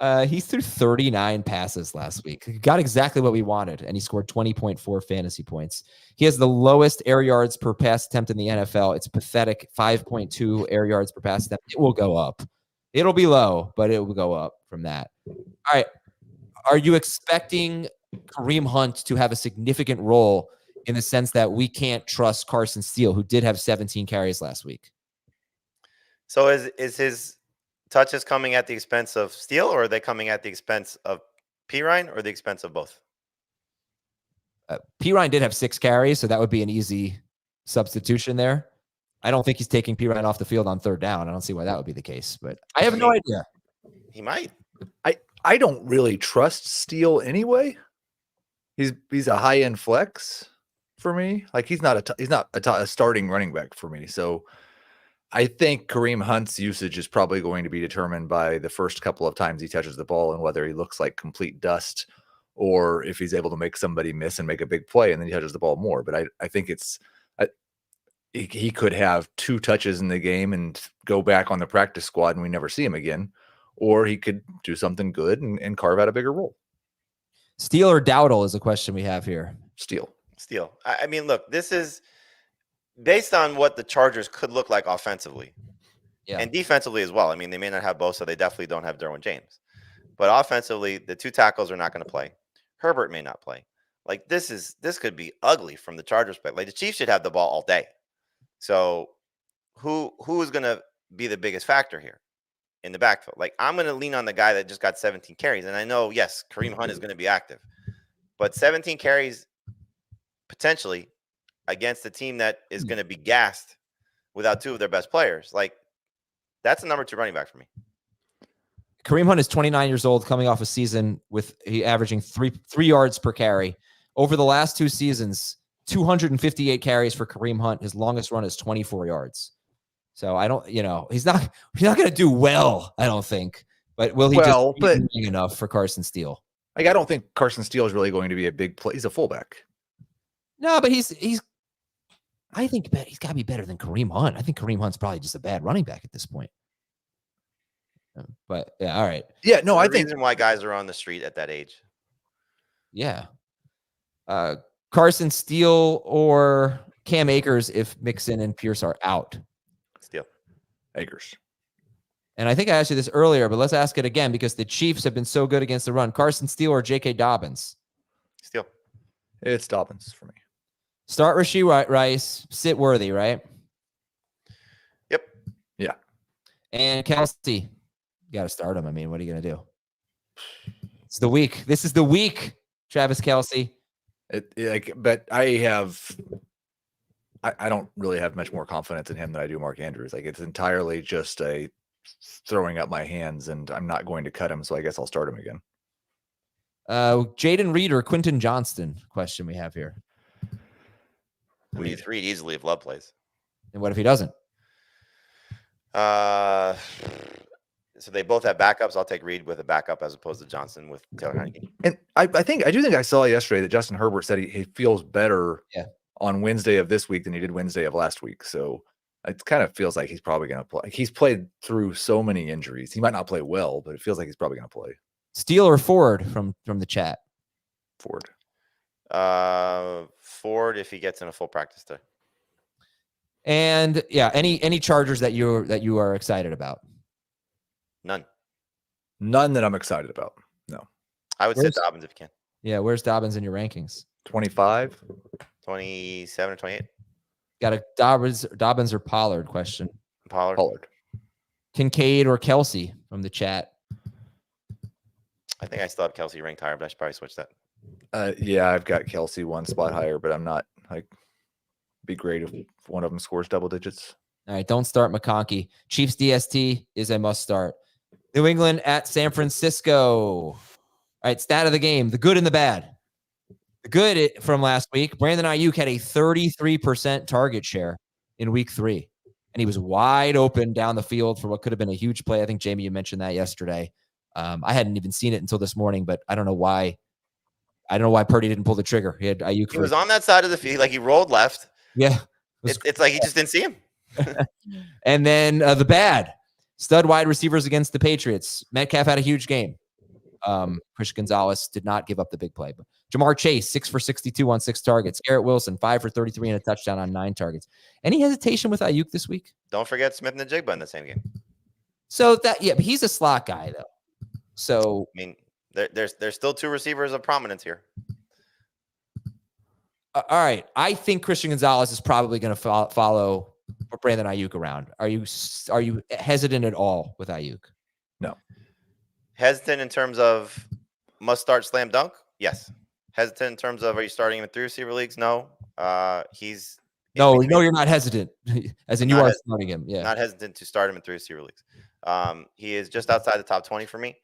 He threw 39 passes last week. He got exactly what we wanted, and he scored 20.4 fantasy points. He has the lowest air yards per pass attempt in the NFL. It's pathetic, 5.2 air yards per pass attempt. It will go up. It'll be low, but it will go up from that. All right. Are you expecting Kareem Hunt to have a significant role in the sense that we can't trust Carson Steele, who did have 17 carries last week? So is his touches coming at the expense of Steele, or are they coming at the expense of Pirine, or the expense of both? Pirine did have 6 carries, so that would be an easy substitution there. I don't think he's taking Pirine off the field on third down. I don't see why that would be the case, but I have no idea. He might. I don't really trust Steele anyway. He's a high end flex for me. Like he's not a starting running back for me. So I think Kareem Hunt's usage is probably going to be determined by the first couple of times he touches the ball and whether he looks like complete dust or if he's able to make somebody miss and make a big play and then he touches the ball more. But I think he could have 2 touches in the game and go back on the practice squad and we never see him again. Or he could do something good and carve out a bigger role. Steele or Dowdle is a question we have here. Steele. I mean, look, this is based on what the Chargers could look like offensively and defensively as well. I mean, they may not have both, so they definitely don't have Derwin James. But offensively, the 2 tackles are not going to play. Herbert may not play. Like this could be ugly from the Chargers' play. Like the Chiefs should have the ball all day. So who is going to be the biggest factor here in the backfield? Like I'm going to lean on the guy that just got 17 carries. And I know, yes, Kareem Hunt is going to be active. But 17 carries potentially against a team that is going to be gassed without 2 of their best players. Like that's a number 2 running back for me. Kareem Hunt is 29 years old, coming off a season with he averaging 3 yards per carry. Over the last 2 seasons, 258 carries for Kareem Hunt. His longest run is 24 yards. So I don't, he's not going to do well, I don't think. But will he just be enough for Carson Steele? Like I don't think Carson Steele is really going to be a big play. He's a fullback. No, but I think he's got to be better than Kareem Hunt. I think Kareem Hunt's probably just a bad running back at this point. But yeah, all right. Yeah, no, I think reason why guys are on the street at that age. Yeah. Carson Steele or Cam Akers if Mixon and Pierce are out. Steele. Akers. And I think I asked you this earlier, but let's ask it again because the Chiefs have been so good against the run. Carson Steele or J.K. Dobbins? Steele. It's Dobbins for me. Start Rashee Rice, sit Worthy, right? Yep. Yeah. And Kelsey, you got to start him. I mean, what are you going to do? It's the week. This is the week, Travis Kelsey. But I don't really have much more confidence in him than I do Mark Andrews. Like it's entirely just a throwing up my hands, and I'm not going to cut him, so I guess I'll start him again. Jaden Reed or Quentin Johnston question we have here. Reed easily if Love plays. And what if he doesn't? So they both have backups. I'll take Reed with a backup as opposed to Johnson with Taylor Heineke. And I do think I saw yesterday that Justin Herbert said he feels better on Wednesday of this week than he did Wednesday of last week. So it kind of feels like he's probably going to play. He's played through so many injuries. He might not play well, but it feels like he's probably going to play. Steele or Ford from the chat? Ford. Ford if he gets in a full practice day. And any Chargers that you are excited about? None that I'm excited about. No. I would sit Dobbins if you can. Yeah, where's Dobbins in your rankings? 25, 27 or 28. Got a Dobbins or Pollard question. Pollard. Kincaid or Kelsey from the chat? I think I still have Kelsey ranked higher, but I should probably switch that. Yeah, I've got Kelsey 1 spot higher, but I'm not be great if one of them scores double digits. All right, don't start McConkey. Chiefs DST is a must start. New England at San Francisco. All right, stat of the game, the good and the bad. The good from last week, Brandon Ayuk had a 33% target share in week 3, and he was wide open down the field for what could have been a huge play. I think, Jamey, you mentioned that yesterday. I hadn't even seen it until this morning, but I don't know why. Purdy didn't pull the trigger. He had Ayuk. He was on that side of the field, like he rolled left. Yeah. It's like he just didn't see him. And then the bad. Stud wide receivers against the Patriots. Metcalf had a huge game. Christian Gonzalez did not give up the big play. But Jamar Chase, 6 for 62 on 6 targets. Garrett Wilson, 5 for 33 and a touchdown on 9 targets. Any hesitation with Ayuk this week? Don't forget Smith and Jigba in the same game. So but he's a slot guy though. So I mean, there's still 2 receivers of prominence here. All right, I think Christian Gonzalez is probably going to follow Brandon Ayuk around. Are you hesitant at all with Ayuk? No. Hesitant in terms of must start slam dunk? Yes. Hesitant in terms of are you starting him in 3 receiver leagues? No. He's no, you're not hesitant. As in you are starting him. Yeah. Not hesitant to start him in 3 receiver leagues. He is just outside the top 20 for me.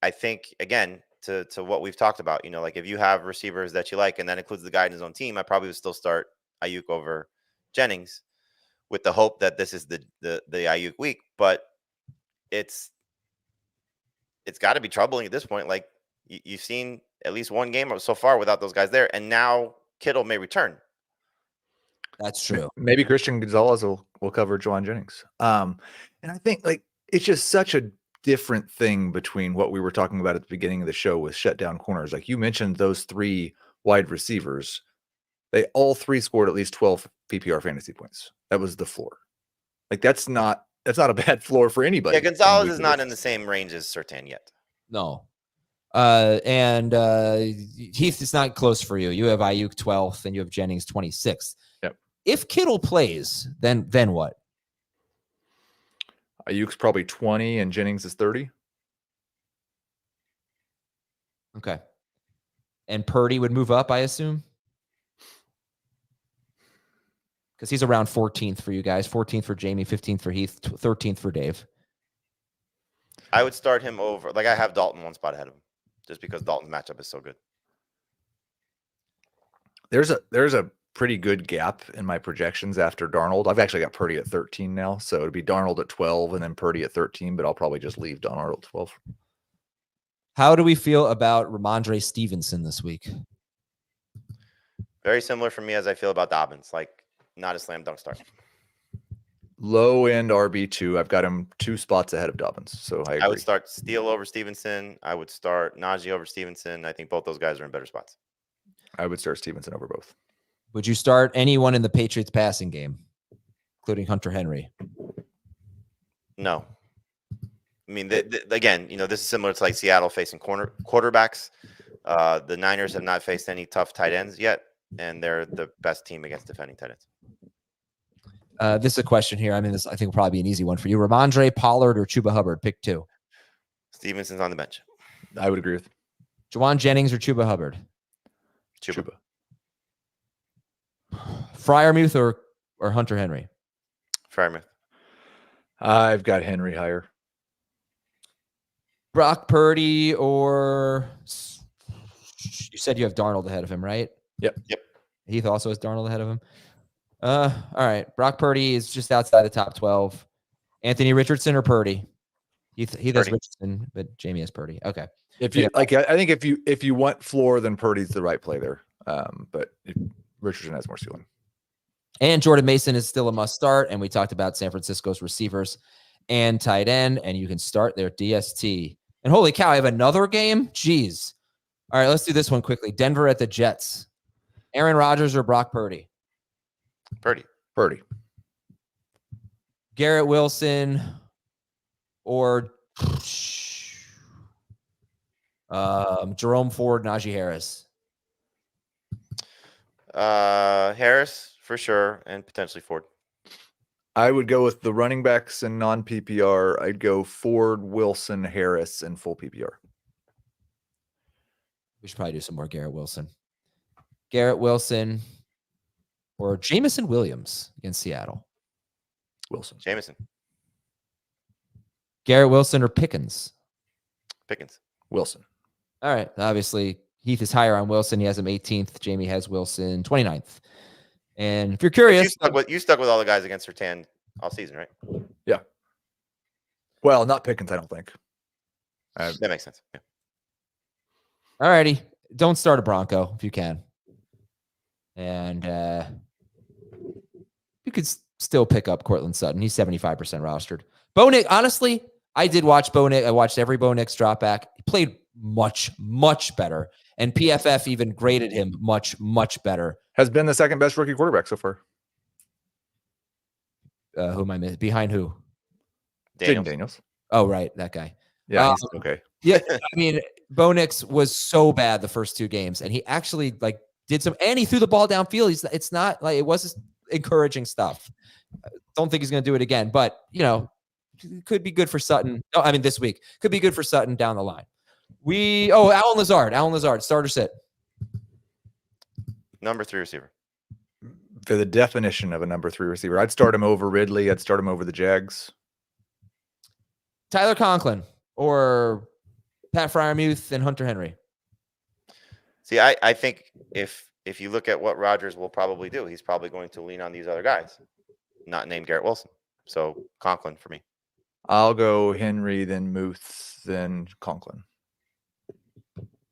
I think again to what we've talked about, like if you have receivers that you like, and that includes the guy in his own team, I probably would still start Ayuk over Jennings with the hope that this is the Ayuk week. But it's got to be troubling at this point. Like you've seen at least one game so far without those guys there, and now Kittle may return. That's true. Maybe Christian Gonzalez will cover Jauan Jennings. And I think it's just such a different thing between what we were talking about at the beginning of the show with shutdown corners. Like you mentioned, those 3 wide receivers, they all 3 scored at least 12 PPR fantasy points. That was the floor. Like that's not a bad floor for anybody. Yeah, Gonzalez is not in the same range as Surtain yet. No. And Heath is not close for you. You have Ayuk 12th and you have Jennings 26th. Yep. If Kittle plays, then what? Ayuk's probably 20 and Jennings is 30. Okay. And Purdy would move up, I assume? Because he's around 14th for you guys. 14th for Jamey, 15th for Heath, 13th for Dave. I would start him over. Like I have Dalton 1 spot ahead of him just because Dalton's matchup is so good. There's a pretty good gap in my projections after Darnold. I've actually got Purdy at 13 now, so it'd be Darnold at 12 and then Purdy at 13, but I'll probably just leave Darnold at 12. How do we feel about Rhamondre Stevenson this week? Very similar for me as I feel about Dobbins. Like not a slam dunk start. Low end RB2. I've got him 2 spots ahead of Dobbins, so I agree. I would start Steele over Stevenson. I would start Najee over Stevenson. I think both those guys are in better spots. I would start Stevenson over both. Would you start anyone in the Patriots passing game, including Hunter Henry? No. I mean, again, this is similar to like Seattle facing quarterbacks. The Niners have not faced any tough tight ends yet, and they're the best team against defending tight ends. This is a question here. I mean, this I think will probably be an easy one for you. Rhamondre, Pollard, or Chuba Hubbard? Pick 2. Stevenson's on the bench. I would agree with Jauan Jennings or Chuba Hubbard? Chuba. Freiermuth or Hunter Henry? Freiermuth. I've got Henry higher. Brock Purdy or you said you have Darnold ahead of him, right? Yep. Heath also has Darnold ahead of him. All right. Brock Purdy is just outside the top 12. Anthony Richardson or Purdy? Heath has Richardson, but Jamey has Purdy. Okay. If you I think if you want floor, then Purdy's the right play there. But Richardson has more ceiling. And Jordan Mason is still a must start. And we talked about San Francisco's receivers and tight end, and you can start their DST. And holy cow, I have another game? Jeez. All right, let's do this one quickly. Denver at the Jets. Aaron Rodgers or Brock Purdy? Purdy. Garrett Wilson or Jerome Ford, Najee Harris? Harris for sure, and potentially Ford. I would go with the running backs and non-PPR. I'd go Ford, Wilson, Harris, and full PPR. We should probably do some more Garrett Wilson. Garrett Wilson or Jameson Williams against Seattle? Wilson. Jameson. Garrett Wilson or Pickens? Pickens. Wilson. All right. Obviously, Heath is higher on Wilson. He has him 18th. Jamey has Wilson 29th. And if you're curious, you stuck with all the guys against Surtain all season, right? Yeah. Well, not Pickens, I don't think. That makes sense. Yeah. All righty. Don't start a Bronco if you can. And you could still pick up Cortland Sutton. He's 75% rostered. Bo Nix, honestly, I did watch Bo Nix. I watched every Bo Nix drop back. He played much, much better. And PFF even graded him much, much better. Has been the second best rookie quarterback so far. Who am I missing? Behind who? Daniels. Oh, right. That guy. Yeah, he's okay. Yeah. I mean, Bo Nix was so bad the first 2 games, and he actually did some, and he threw the ball downfield. It's not like it was encouraging stuff. Don't think he's going to do it again, but it could be good for Sutton. Oh, I mean, this week could be good for Sutton down the line. Alan Lazard, starter sit. Number 3 receiver. For the definition of a number 3 receiver, I'd start him over Ridley. I'd start him over the Jags. Tyler Conklin or Pat Freiermuth and Hunter Henry. See, I think if you look at what Rodgers will probably do, he's probably going to lean on these other guys, not named Garrett Wilson. So Conklin for me. I'll go Henry, then Muth, then Conklin.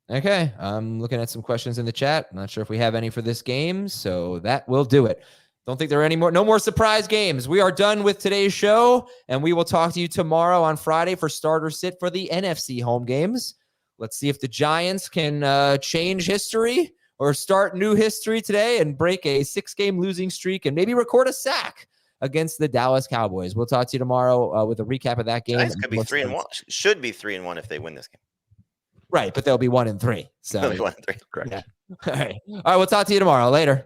Okay, I'm looking at some questions in the chat. I'm not sure if we have any for this game, so that will do it. Don't think there are no more surprise games. We are done with today's show, and we will talk to you tomorrow on Friday for starter sit for the NFC home games. Let's see if the Giants can change history or start new history today and break a 6-game losing streak and maybe record a sack against the Dallas Cowboys. We'll talk to you tomorrow with a recap of that game. Giants could be 3-1. Should be 3-1 if they win this game. Right, but they'll be 1-3. So They'll be 1-3. Correct. Yeah. All right. We'll talk to you tomorrow. Later.